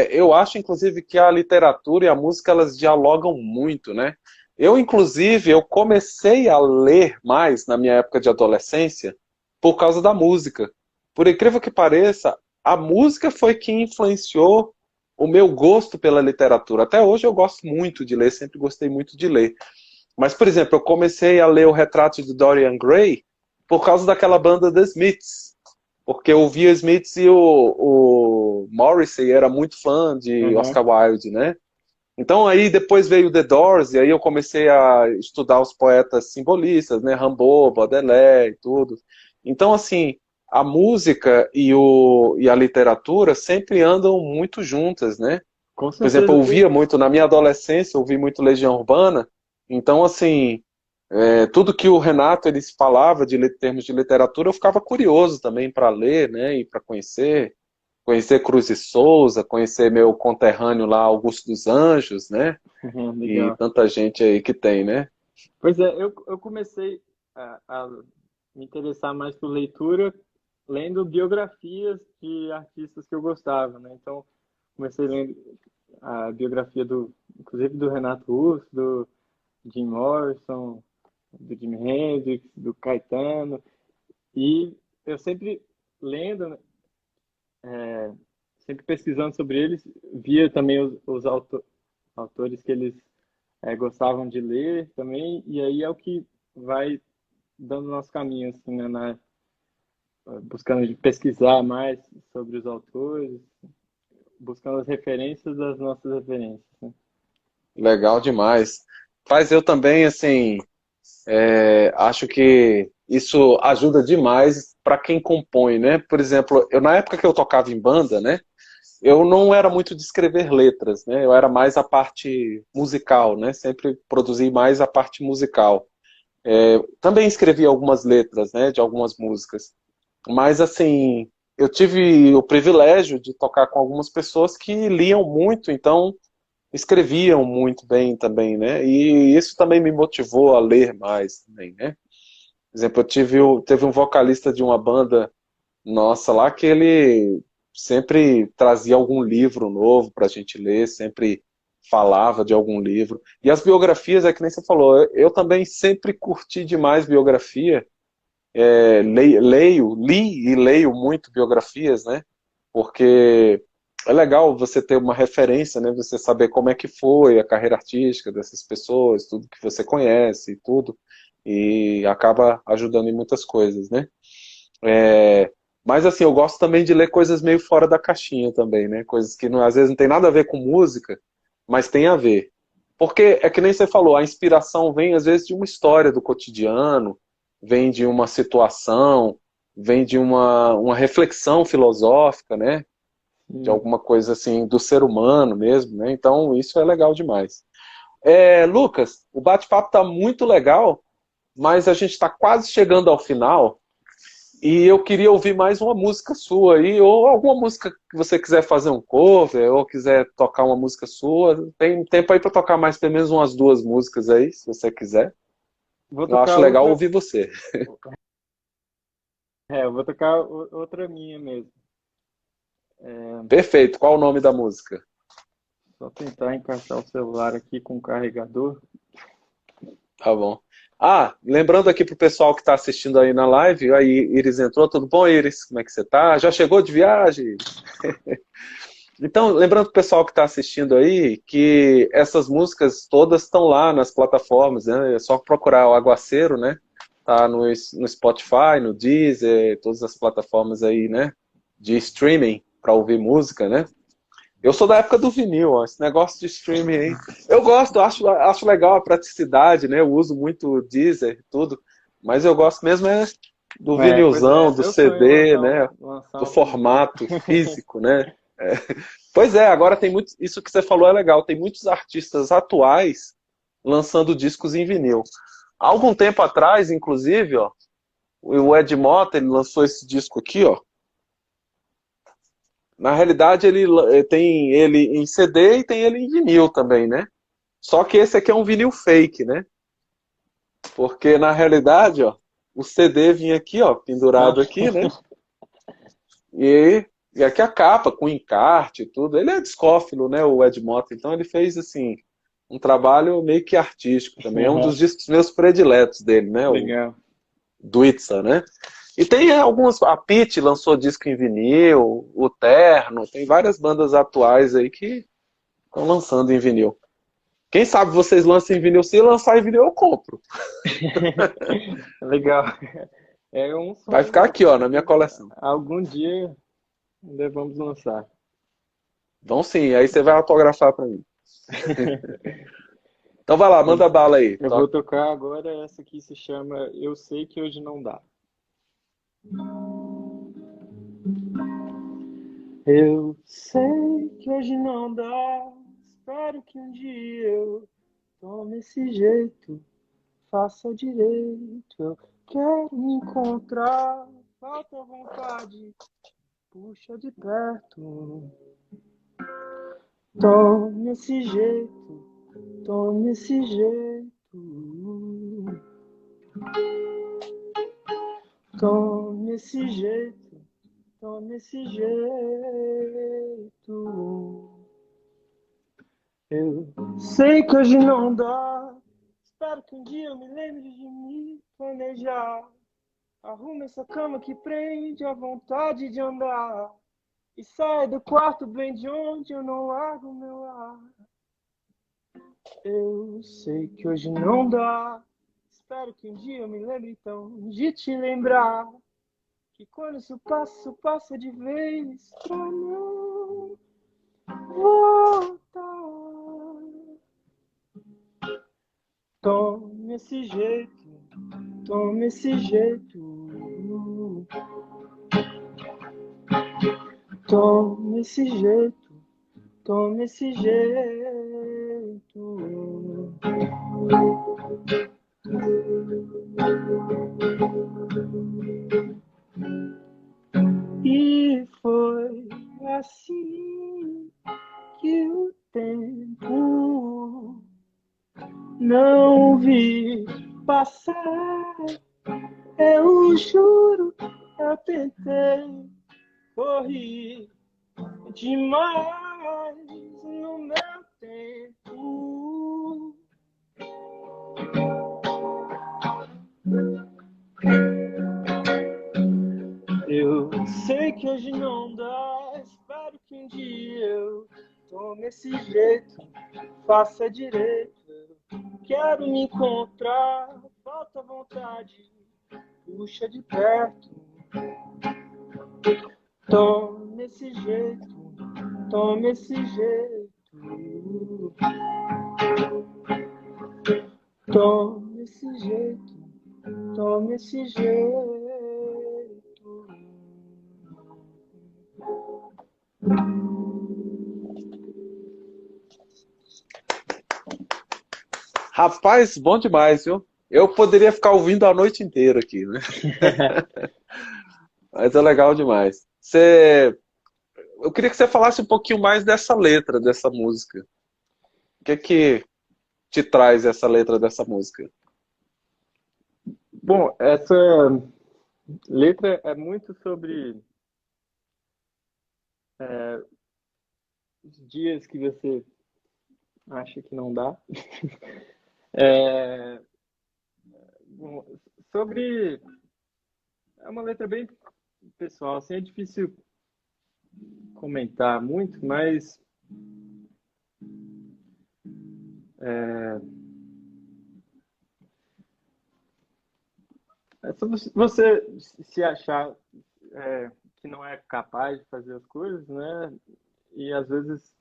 Speaker 3: Eu acho, inclusive, que a literatura e a música elas dialogam muito, né? Inclusive, eu comecei a ler mais na minha época de adolescência por causa da música. Por incrível que pareça, a música foi que influenciou o meu gosto pela literatura. Até hoje eu gosto muito de ler, sempre gostei muito de ler. Mas, por exemplo, eu comecei a ler o Retrato de Dorian Gray por causa daquela banda The Smiths. Porque eu via Smiths e o Morrissey era muito fã de
Speaker 2: uhum,
Speaker 3: Oscar Wilde, né? Então aí depois veio The Doors e aí eu comecei a estudar os poetas simbolistas, né? Rimbaud, Baudelaire e tudo. Então assim, a música e a literatura sempre andam muito juntas, né?
Speaker 2: com
Speaker 3: Por exemplo,
Speaker 2: certeza.
Speaker 3: eu ouvia muito, na minha adolescência, eu ouvi muito Legião Urbana, então, assim, tudo que o Renato ele falava de termos de literatura, eu ficava curioso também para ler, né, e para conhecer Cruz e Souza, conhecer meu conterrâneo lá, Augusto dos Anjos, né, e
Speaker 2: Legal.
Speaker 3: tanta gente aí que tem, né?
Speaker 2: Pois eu comecei a me interessar mais por leitura, lendo biografias de artistas que eu gostava, né? Então, comecei lendo a biografia inclusive do Renato Russo, do Jim Morrison, do Jimi Hendrix, do Caetano, e eu sempre lendo, né, sempre pesquisando sobre eles, via também os autores que eles gostavam de ler também, e aí é o que vai dando nosso caminho, assim, né, buscando pesquisar mais sobre os autores, buscando as referências das nossas referências, né?
Speaker 3: Legal demais. Faz eu também, assim, acho que isso ajuda demais para quem compõe, né? Por exemplo, na época que eu tocava em banda, né? Eu não era muito de escrever letras, né? Eu era mais a parte musical, né? Sempre produzi mais a parte musical. Também escrevi algumas letras, né? De algumas músicas. Mas, assim, eu tive o privilégio de tocar com algumas pessoas que liam muito, então escreviam muito bem também, né? E isso também me motivou a ler mais também, né? Por exemplo, teve um vocalista de uma banda nossa lá que ele sempre trazia algum livro novo pra gente ler, sempre falava de algum livro. E as biografias, é que nem você falou, eu também sempre curti demais biografia. Li e leio muito biografias, né? Porque é legal você ter uma referência, né? Você saber como é que foi a carreira artística dessas pessoas, tudo que você conhece e tudo, e acaba ajudando em muitas coisas, né? Mas assim, eu gosto também de ler coisas meio fora da caixinha também, né? Coisas que às vezes não tem nada a ver com música, mas tem a ver. Porque é que nem você falou, a inspiração vem às vezes de uma história do cotidiano, vem de uma situação, vem de uma reflexão filosófica, né? De
Speaker 2: Sim.
Speaker 3: alguma coisa assim do ser humano mesmo, né? Então isso é legal demais. Lucas, o bate-papo tá muito legal, mas a gente está quase chegando ao final. E eu queria ouvir mais uma música sua aí, ou alguma música que você quiser fazer um cover, ou quiser tocar uma música sua. Tem tempo aí para tocar mais pelo menos umas duas músicas aí, se você quiser.
Speaker 2: Vou
Speaker 3: Eu acho
Speaker 2: tocar
Speaker 3: legal
Speaker 2: outra,
Speaker 3: ouvir você.
Speaker 2: eu vou tocar outra minha mesmo.
Speaker 3: Perfeito. Qual o nome da música?
Speaker 2: Só tentar encaixar o celular aqui com o carregador.
Speaker 3: Tá bom. Ah, lembrando aqui pro pessoal que está assistindo aí na live, aí Iris entrou, tudo bom, Iris? Como é que você tá? Já chegou de viagem? Então, lembrando pro pessoal que está assistindo aí, que essas músicas todas estão lá nas plataformas, né? É só procurar o Aguaceiro, né? Tá no Spotify, no Deezer, todas as plataformas aí, né? De streaming para ouvir música, né? Eu sou da época do vinil, ó, esse negócio de streaming aí. Eu gosto, acho legal a praticidade, né? Eu uso muito o Deezer e tudo, mas eu gosto mesmo do
Speaker 2: Pois
Speaker 3: vinilzão,
Speaker 2: é,
Speaker 3: do
Speaker 2: meu sonho é
Speaker 3: CD, né?
Speaker 2: lançar
Speaker 3: Do
Speaker 2: um vinil.
Speaker 3: formato físico, né? Pois é, agora tem muito. Isso que você falou é legal. Tem muitos artistas atuais lançando discos em vinil. Há algum tempo atrás, inclusive, ó, o Ed Mota ele lançou esse disco aqui, ó. Na realidade, ele tem ele em CD e tem ele em vinil também, né? Só que esse aqui é um vinil fake, né? Porque na realidade, ó, o CD vinha aqui, ó,
Speaker 2: Ah,
Speaker 3: pendurado aqui, né? E aqui a capa com encarte e tudo. Ele é discófilo, né, o Ed Mota, então ele fez assim um trabalho meio que artístico também. É um dos discos meus prediletos dele, né, o
Speaker 2: legal.
Speaker 3: Duitza, né? E tem alguns, a Pitty lançou disco em vinil, o Terno, tem várias bandas atuais aí que estão lançando em vinil. Quem sabe vocês lançam em vinil? Se lançar em vinil, eu compro.
Speaker 2: Legal. É um
Speaker 3: Vai
Speaker 2: sonho
Speaker 3: ficar
Speaker 2: nosso,
Speaker 3: aqui, ó,
Speaker 2: né?
Speaker 3: na minha
Speaker 2: Que
Speaker 3: coleção.
Speaker 2: algum dia ainda vamos lançar.
Speaker 3: Vão sim, aí você vai autografar pra mim. Então vai lá,
Speaker 2: Eu,
Speaker 3: manda bala aí.
Speaker 2: eu vou tocar agora essa que se chama Eu Sei Que Hoje Não Dá. Eu sei que hoje não dá, espero que um dia eu tome esse jeito, faça direito. Eu quero me encontrar, falta vontade, puxa de perto. Tome esse jeito, tome esse jeito. Tome esse jeito, tome esse jeito. Eu sei que hoje não dá, espero que um dia eu me lembre de me planejar. Arrume essa cama que prende a vontade de andar e sai do quarto bem de onde eu não largo meu ar. Eu sei que hoje não dá, espero que um dia eu me lembre então de te lembrar que quando isso passa de vez pra não voltar. Tome esse jeito, tome esse jeito. Tome esse jeito, tome esse jeito. E foi assim que o tempo não vi passar. Eu juro, eu tentei, corri demais no meu tempo. Eu sei que hoje não dá, espero que um dia eu tome esse jeito, faça direito. Quero me encontrar, falta vontade, puxa de perto. Tome esse jeito, tome esse jeito. Tome esse jeito, tome esse jeito.
Speaker 3: Rapaz, bom demais, viu? Eu poderia ficar ouvindo a noite inteira aqui, né? Mas é legal demais. Eu queria que você falasse um pouquinho mais dessa letra, dessa música. O que te traz essa letra dessa música?
Speaker 2: Bom, essa letra é muito sobre os dias que você acha que não dá. Bom, sobre... É uma letra bem pessoal, assim, é difícil comentar muito, mas é sobre você se achar que não é capaz de fazer as coisas, né? E às vezes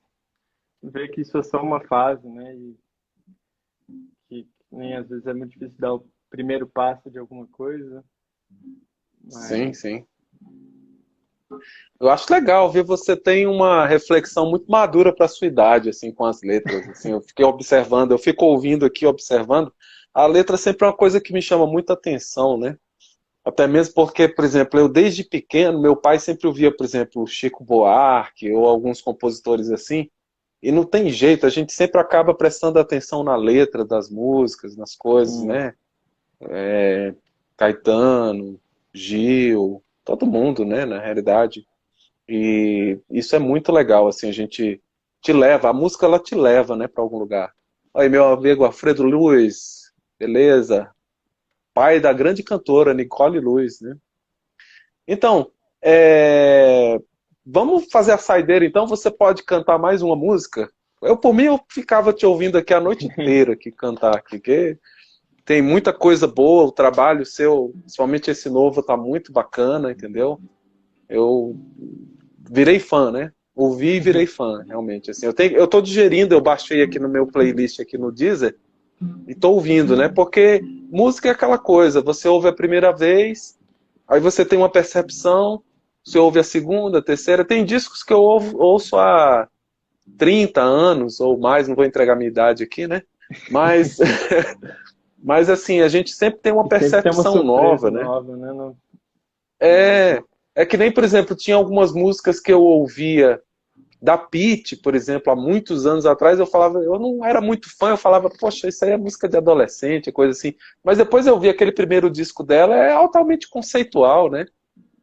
Speaker 2: ver que isso é só uma fase, né? E que nem às vezes é muito difícil dar o primeiro passo de alguma coisa.
Speaker 3: Sim, sim. Eu acho legal ver você tem uma reflexão muito madura para a sua idade, assim, com as letras. Assim, eu fiquei observando, eu fico ouvindo aqui, observando. A letra sempre é uma coisa que me chama muita atenção, né? Até mesmo porque, por exemplo, eu desde pequeno, meu pai sempre ouvia, por exemplo, o Chico Buarque ou alguns compositores assim, e não tem jeito, a gente sempre acaba prestando atenção na letra das músicas, nas coisas, né? Caetano, Gil, todo mundo, né, na realidade. E isso é muito legal, assim, a gente te leva, a música ela te leva, né, para algum lugar. Aí, meu amigo Alfredo Luiz, beleza? Pai da grande cantora Nicole Luiz, né? Então, vamos fazer a saideira, então você pode cantar mais uma música? Por mim, eu ficava te ouvindo aqui a noite inteira aqui, cantar aqui, que tem muita coisa boa, o trabalho seu, principalmente esse novo, tá muito bacana, entendeu? Eu virei fã, né? Ouvi e virei fã, realmente. Assim, eu tô digerindo, eu baixei aqui no meu playlist aqui no Deezer e tô ouvindo, né? Porque música é aquela coisa, você ouve a primeira vez, aí você tem uma percepção, você ouve a segunda, a terceira. Tem discos que eu ouço há 30 anos ou mais, não vou entregar minha idade aqui, né? Mas, mas assim, a gente sempre tem uma percepção nova, né? É que nem, por exemplo, tinha algumas músicas que eu ouvia da Pitty, por exemplo, há muitos anos atrás, eu não era muito fã, eu falava, poxa, isso aí é música de adolescente, coisa assim. Mas depois eu vi aquele primeiro disco dela, é altamente conceitual, né?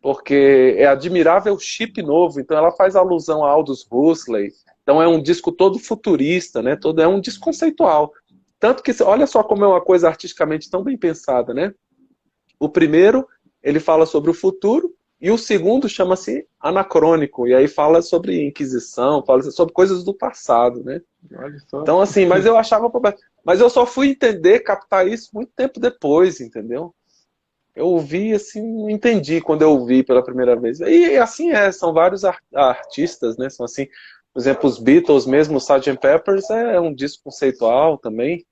Speaker 3: Porque é admirável chip novo, então ela faz alusão a Aldous Huxley, então é um disco todo futurista, né? Todo é um disco conceitual. Tanto que, olha só como é uma coisa artisticamente tão bem pensada, né? O primeiro, ele fala sobre o futuro, e o segundo chama-se Anacrônico, e aí fala sobre Inquisição, fala sobre coisas do passado, né?
Speaker 2: Olha só.
Speaker 3: Então, assim, mas eu achava... Mas eu só fui entender, captar isso muito tempo depois, entendeu? Eu ouvi, assim, não entendi quando eu ouvi pela primeira vez. E assim são vários artistas, né? São assim, por exemplo, os Beatles mesmo, o Sgt. Peppers é um disco conceitual também,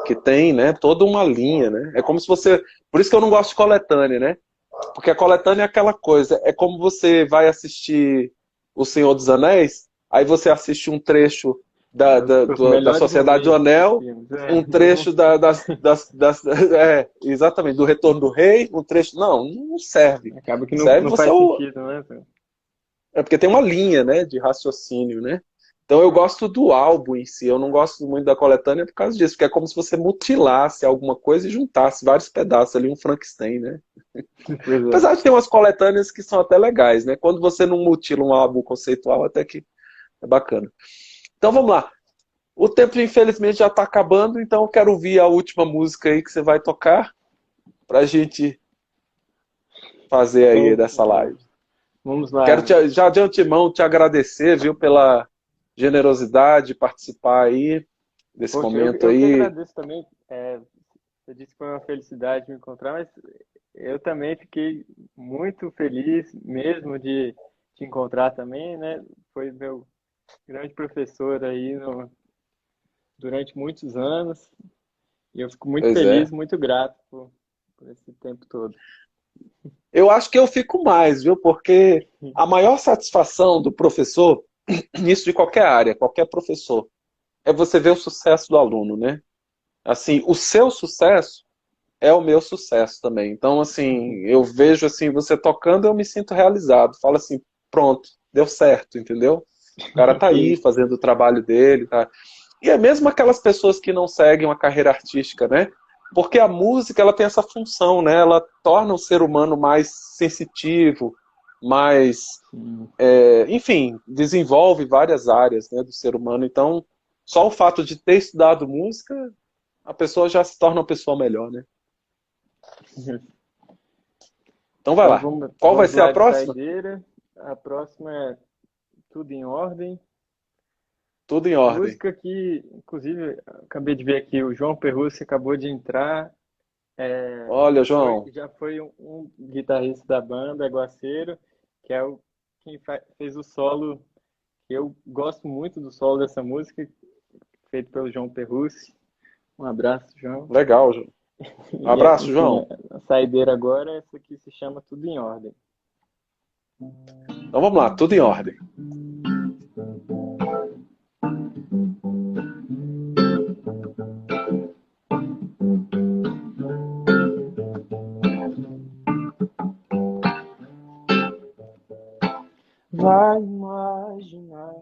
Speaker 3: que tem, né, toda uma linha, né? É como se você... Por isso que eu não gosto de coletânea, né? Porque a coletânea é aquela coisa, é como você vai assistir O Senhor dos Anéis, aí você assiste um trecho
Speaker 2: Os
Speaker 3: da
Speaker 2: melhores
Speaker 3: Sociedade do
Speaker 2: momentos dos
Speaker 3: Anel,
Speaker 2: filmes.
Speaker 3: um trecho exatamente, do Retorno do Rei, um trecho... Não, não serve.
Speaker 2: Acaba que
Speaker 3: Serve
Speaker 2: não
Speaker 3: você...
Speaker 2: faz sentido, né?
Speaker 3: É porque tem uma linha, né, de raciocínio, né? Então eu gosto do álbum em si, eu não gosto muito da coletânea por causa disso, porque é como se você mutilasse alguma coisa e juntasse vários pedaços ali, um Frankenstein, né?
Speaker 2: Pois é.
Speaker 3: Apesar de ter umas coletâneas que são até legais, né? Quando você não mutila um álbum conceitual, até que é bacana. Então vamos lá. O tempo, infelizmente, já está acabando, então eu quero ouvir a última música aí que você vai tocar pra gente fazer aí
Speaker 2: Então,
Speaker 3: dessa live.
Speaker 2: vamos lá.
Speaker 3: Quero já de antemão te agradecer, viu, pela generosidade de participar aí desse
Speaker 2: Poxa,
Speaker 3: momento
Speaker 2: eu que
Speaker 3: aí.
Speaker 2: agradeço também. Você disse que foi uma felicidade me encontrar, mas eu também fiquei muito feliz mesmo de te encontrar também, né? Foi meu grande professor aí durante muitos anos. E eu fico muito
Speaker 3: Pois é.
Speaker 2: feliz, muito grato por esse tempo todo.
Speaker 3: Eu acho que eu fico mais, viu, porque a maior satisfação do professor, isso de qualquer área, qualquer professor, é você ver o sucesso do aluno, né? Assim, o seu sucesso é o meu sucesso também. Então, assim, eu vejo assim, você tocando, eu me sinto realizado. Falo assim, pronto, deu certo, entendeu? O cara tá aí
Speaker 2: Que
Speaker 3: fazendo o trabalho dele, tá? E é mesmo aquelas pessoas que não seguem uma carreira artística, né? Porque a música, ela tem essa função, né? Ela torna o ser humano mais sensitivo, mais, enfim, desenvolve várias áreas, né, do ser humano. Então, só o fato de ter estudado música, a pessoa já se torna uma pessoa melhor, né? Então vai
Speaker 2: Então
Speaker 3: lá. Qual vai
Speaker 2: vamos
Speaker 3: ser a
Speaker 2: lá de
Speaker 3: próxima?
Speaker 2: saideira. A próxima é Tudo em Ordem.
Speaker 3: Tudo em ordem.
Speaker 2: Música que, inclusive, acabei de ver aqui, o João Perrussi acabou de entrar.
Speaker 3: Olha, João,
Speaker 2: Já foi um guitarrista da banda, Aguaceiro, que é quem fez o solo. Eu gosto muito do solo dessa música, feito pelo João Perrussi. Um abraço, João.
Speaker 3: legal, João. Abraço,
Speaker 2: Enfim,
Speaker 3: João.
Speaker 2: a saideira agora, essa aqui se chama Tudo em Ordem.
Speaker 3: Então vamos lá, tudo em ordem.
Speaker 2: Vai imaginar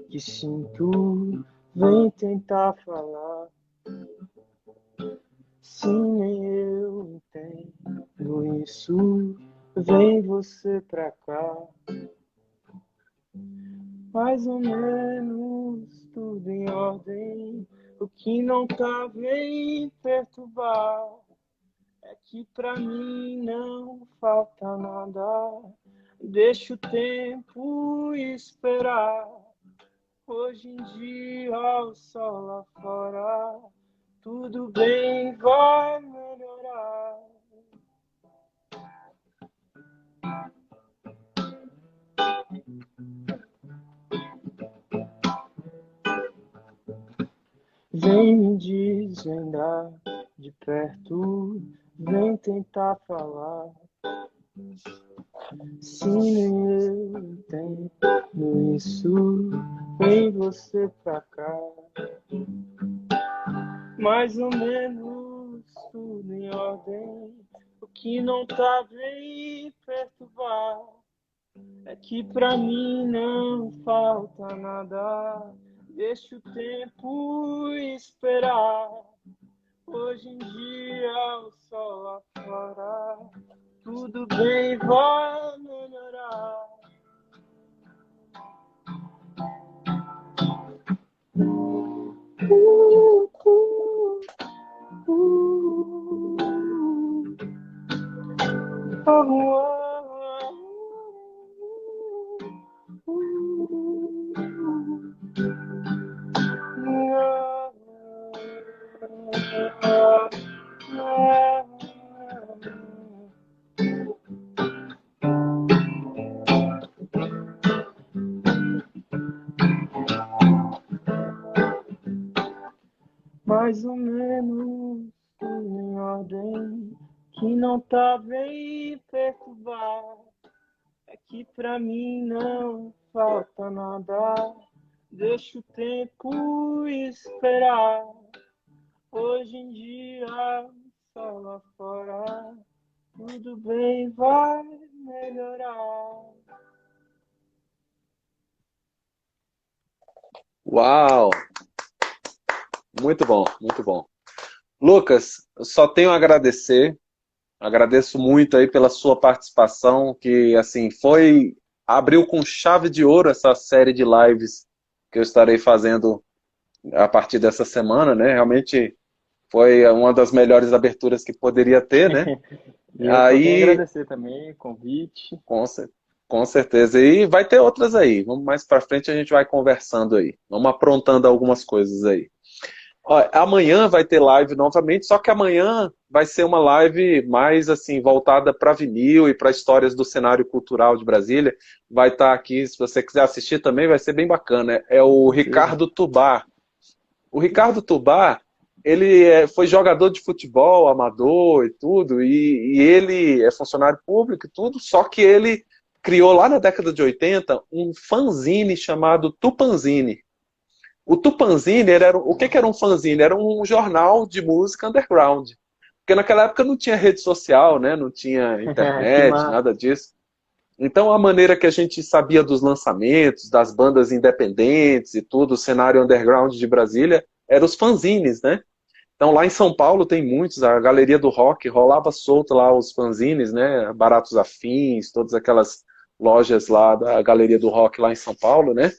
Speaker 2: que sinto, vem tentar falar. Se nem eu entendo isso, vem você pra cá. Mais ou menos tudo em ordem. O que não tá vem perturbar é que pra mim não falta nada. Deixa o tempo esperar. Hoje em dia o sol lá fora, tudo bem, vai melhorar. Vem me desvendar de perto, vem tentar falar. Se nem eu entendo isso, vem você pra cá. Mais ou menos tudo em ordem. O que não tá vem perturbar É que pra mim não falta nada. Deixa o tempo esperar. Hoje em dia o sol aflora. Tudo bem, vai melhorar. Mais ou menos tudo em ordem, que não tá bem perturbar. É que pra mim não falta nada. Deixa o tempo esperar. Hoje em dia, só lá fora, tudo bem, vai melhorar.
Speaker 3: Uau! Muito bom, muito bom. Lucas, eu só tenho a agradecer. Agradeço muito aí pela sua participação, que assim abriu com chave de ouro essa série de lives que eu estarei fazendo a partir dessa semana, né? Realmente foi uma das melhores aberturas que poderia ter, né?
Speaker 2: E eu só tenho a
Speaker 3: Aí,
Speaker 2: agradecer também o convite.
Speaker 3: com certeza. E vai ter outras aí. Vamos mais para frente a gente vai conversando aí. Vamos aprontando algumas coisas aí. Ó, amanhã vai ter live novamente, só que amanhã vai ser uma live mais assim voltada para vinil e para histórias do cenário cultural de Brasília. Vai estar aqui, se você quiser assistir também, vai ser bem bacana. É o Ricardo Tubá. O Ricardo Tubá, ele foi jogador de futebol, amador e tudo, e ele é funcionário público e tudo, só que ele criou lá na década de 80 um fanzine chamado Tupanzine. O Tupanzine, o que era um fanzine? Era um jornal de música underground. Porque naquela época não tinha rede social, né? Não tinha internet, nada disso. Então a maneira que a gente sabia dos lançamentos, das bandas independentes e tudo, o cenário underground de Brasília, eram os fanzines, né? Então lá em São Paulo tem muitos, a Galeria do Rock rolava solto lá os fanzines, né? Baratos Afins, todas aquelas lojas lá da Galeria do Rock lá em São Paulo, né?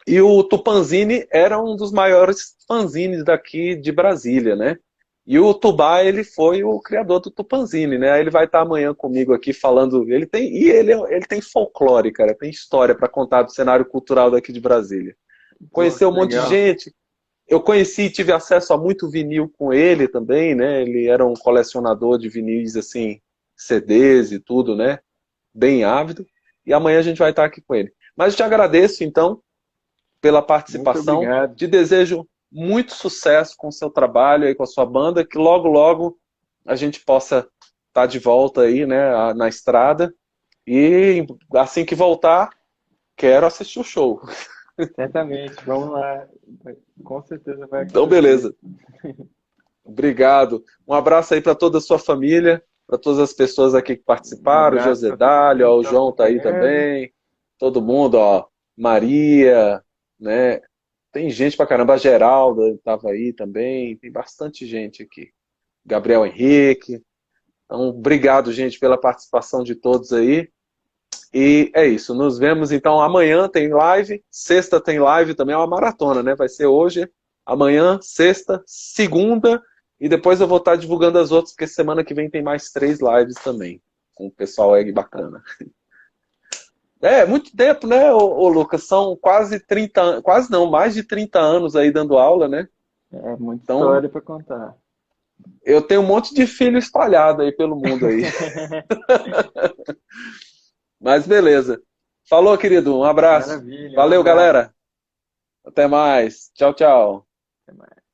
Speaker 3: E o Tupanzine era um dos maiores fanzines daqui de Brasília, né? E o Tubá, ele foi o criador do Tupanzine, né? Ele vai estar amanhã comigo aqui falando. Ele tem folclore, cara, tem história para contar do cenário cultural daqui de Brasília. Conheceu um monte de gente. Eu conheci e tive acesso a muito vinil com ele também, né? Ele era um colecionador de vinis, assim, CDs e tudo, né? Bem ávido. E amanhã a gente vai estar aqui com ele. Mas eu te agradeço, então, pela participação. Te desejo muito sucesso com o seu trabalho e com a sua banda, que logo, logo a gente possa estar de volta aí, né, na estrada. E assim que voltar, quero assistir o show.
Speaker 2: Certamente, vamos lá. Com certeza vai acontecer.
Speaker 3: Então, beleza. Obrigado. Um abraço aí para toda a sua família, para todas as pessoas aqui que participaram, o José Dálio, o João tá aí também, todo mundo, ó, Maria, né? Tem gente pra caramba, a Geralda estava aí também, tem bastante gente aqui. Gabriel Henrique. Então, obrigado, gente, pela participação de todos aí. E é isso, nos vemos então amanhã, tem live, sexta tem live também, é uma maratona, né? Vai ser hoje, amanhã, sexta, segunda, e depois eu vou estar divulgando as outras, porque semana que vem tem mais 3 lives também, com o pessoal egg bacana. É, muito tempo, né, ô Lucas? São quase 30, quase não, mais de 30 anos aí dando aula, né?
Speaker 2: É muita história para contar.
Speaker 3: Eu tenho um monte de filho espalhado aí pelo mundo aí. Mas beleza. Falou, querido. Um abraço.
Speaker 2: Maravilha.
Speaker 3: Valeu, galera. Até mais. Tchau, tchau.
Speaker 2: Até mais.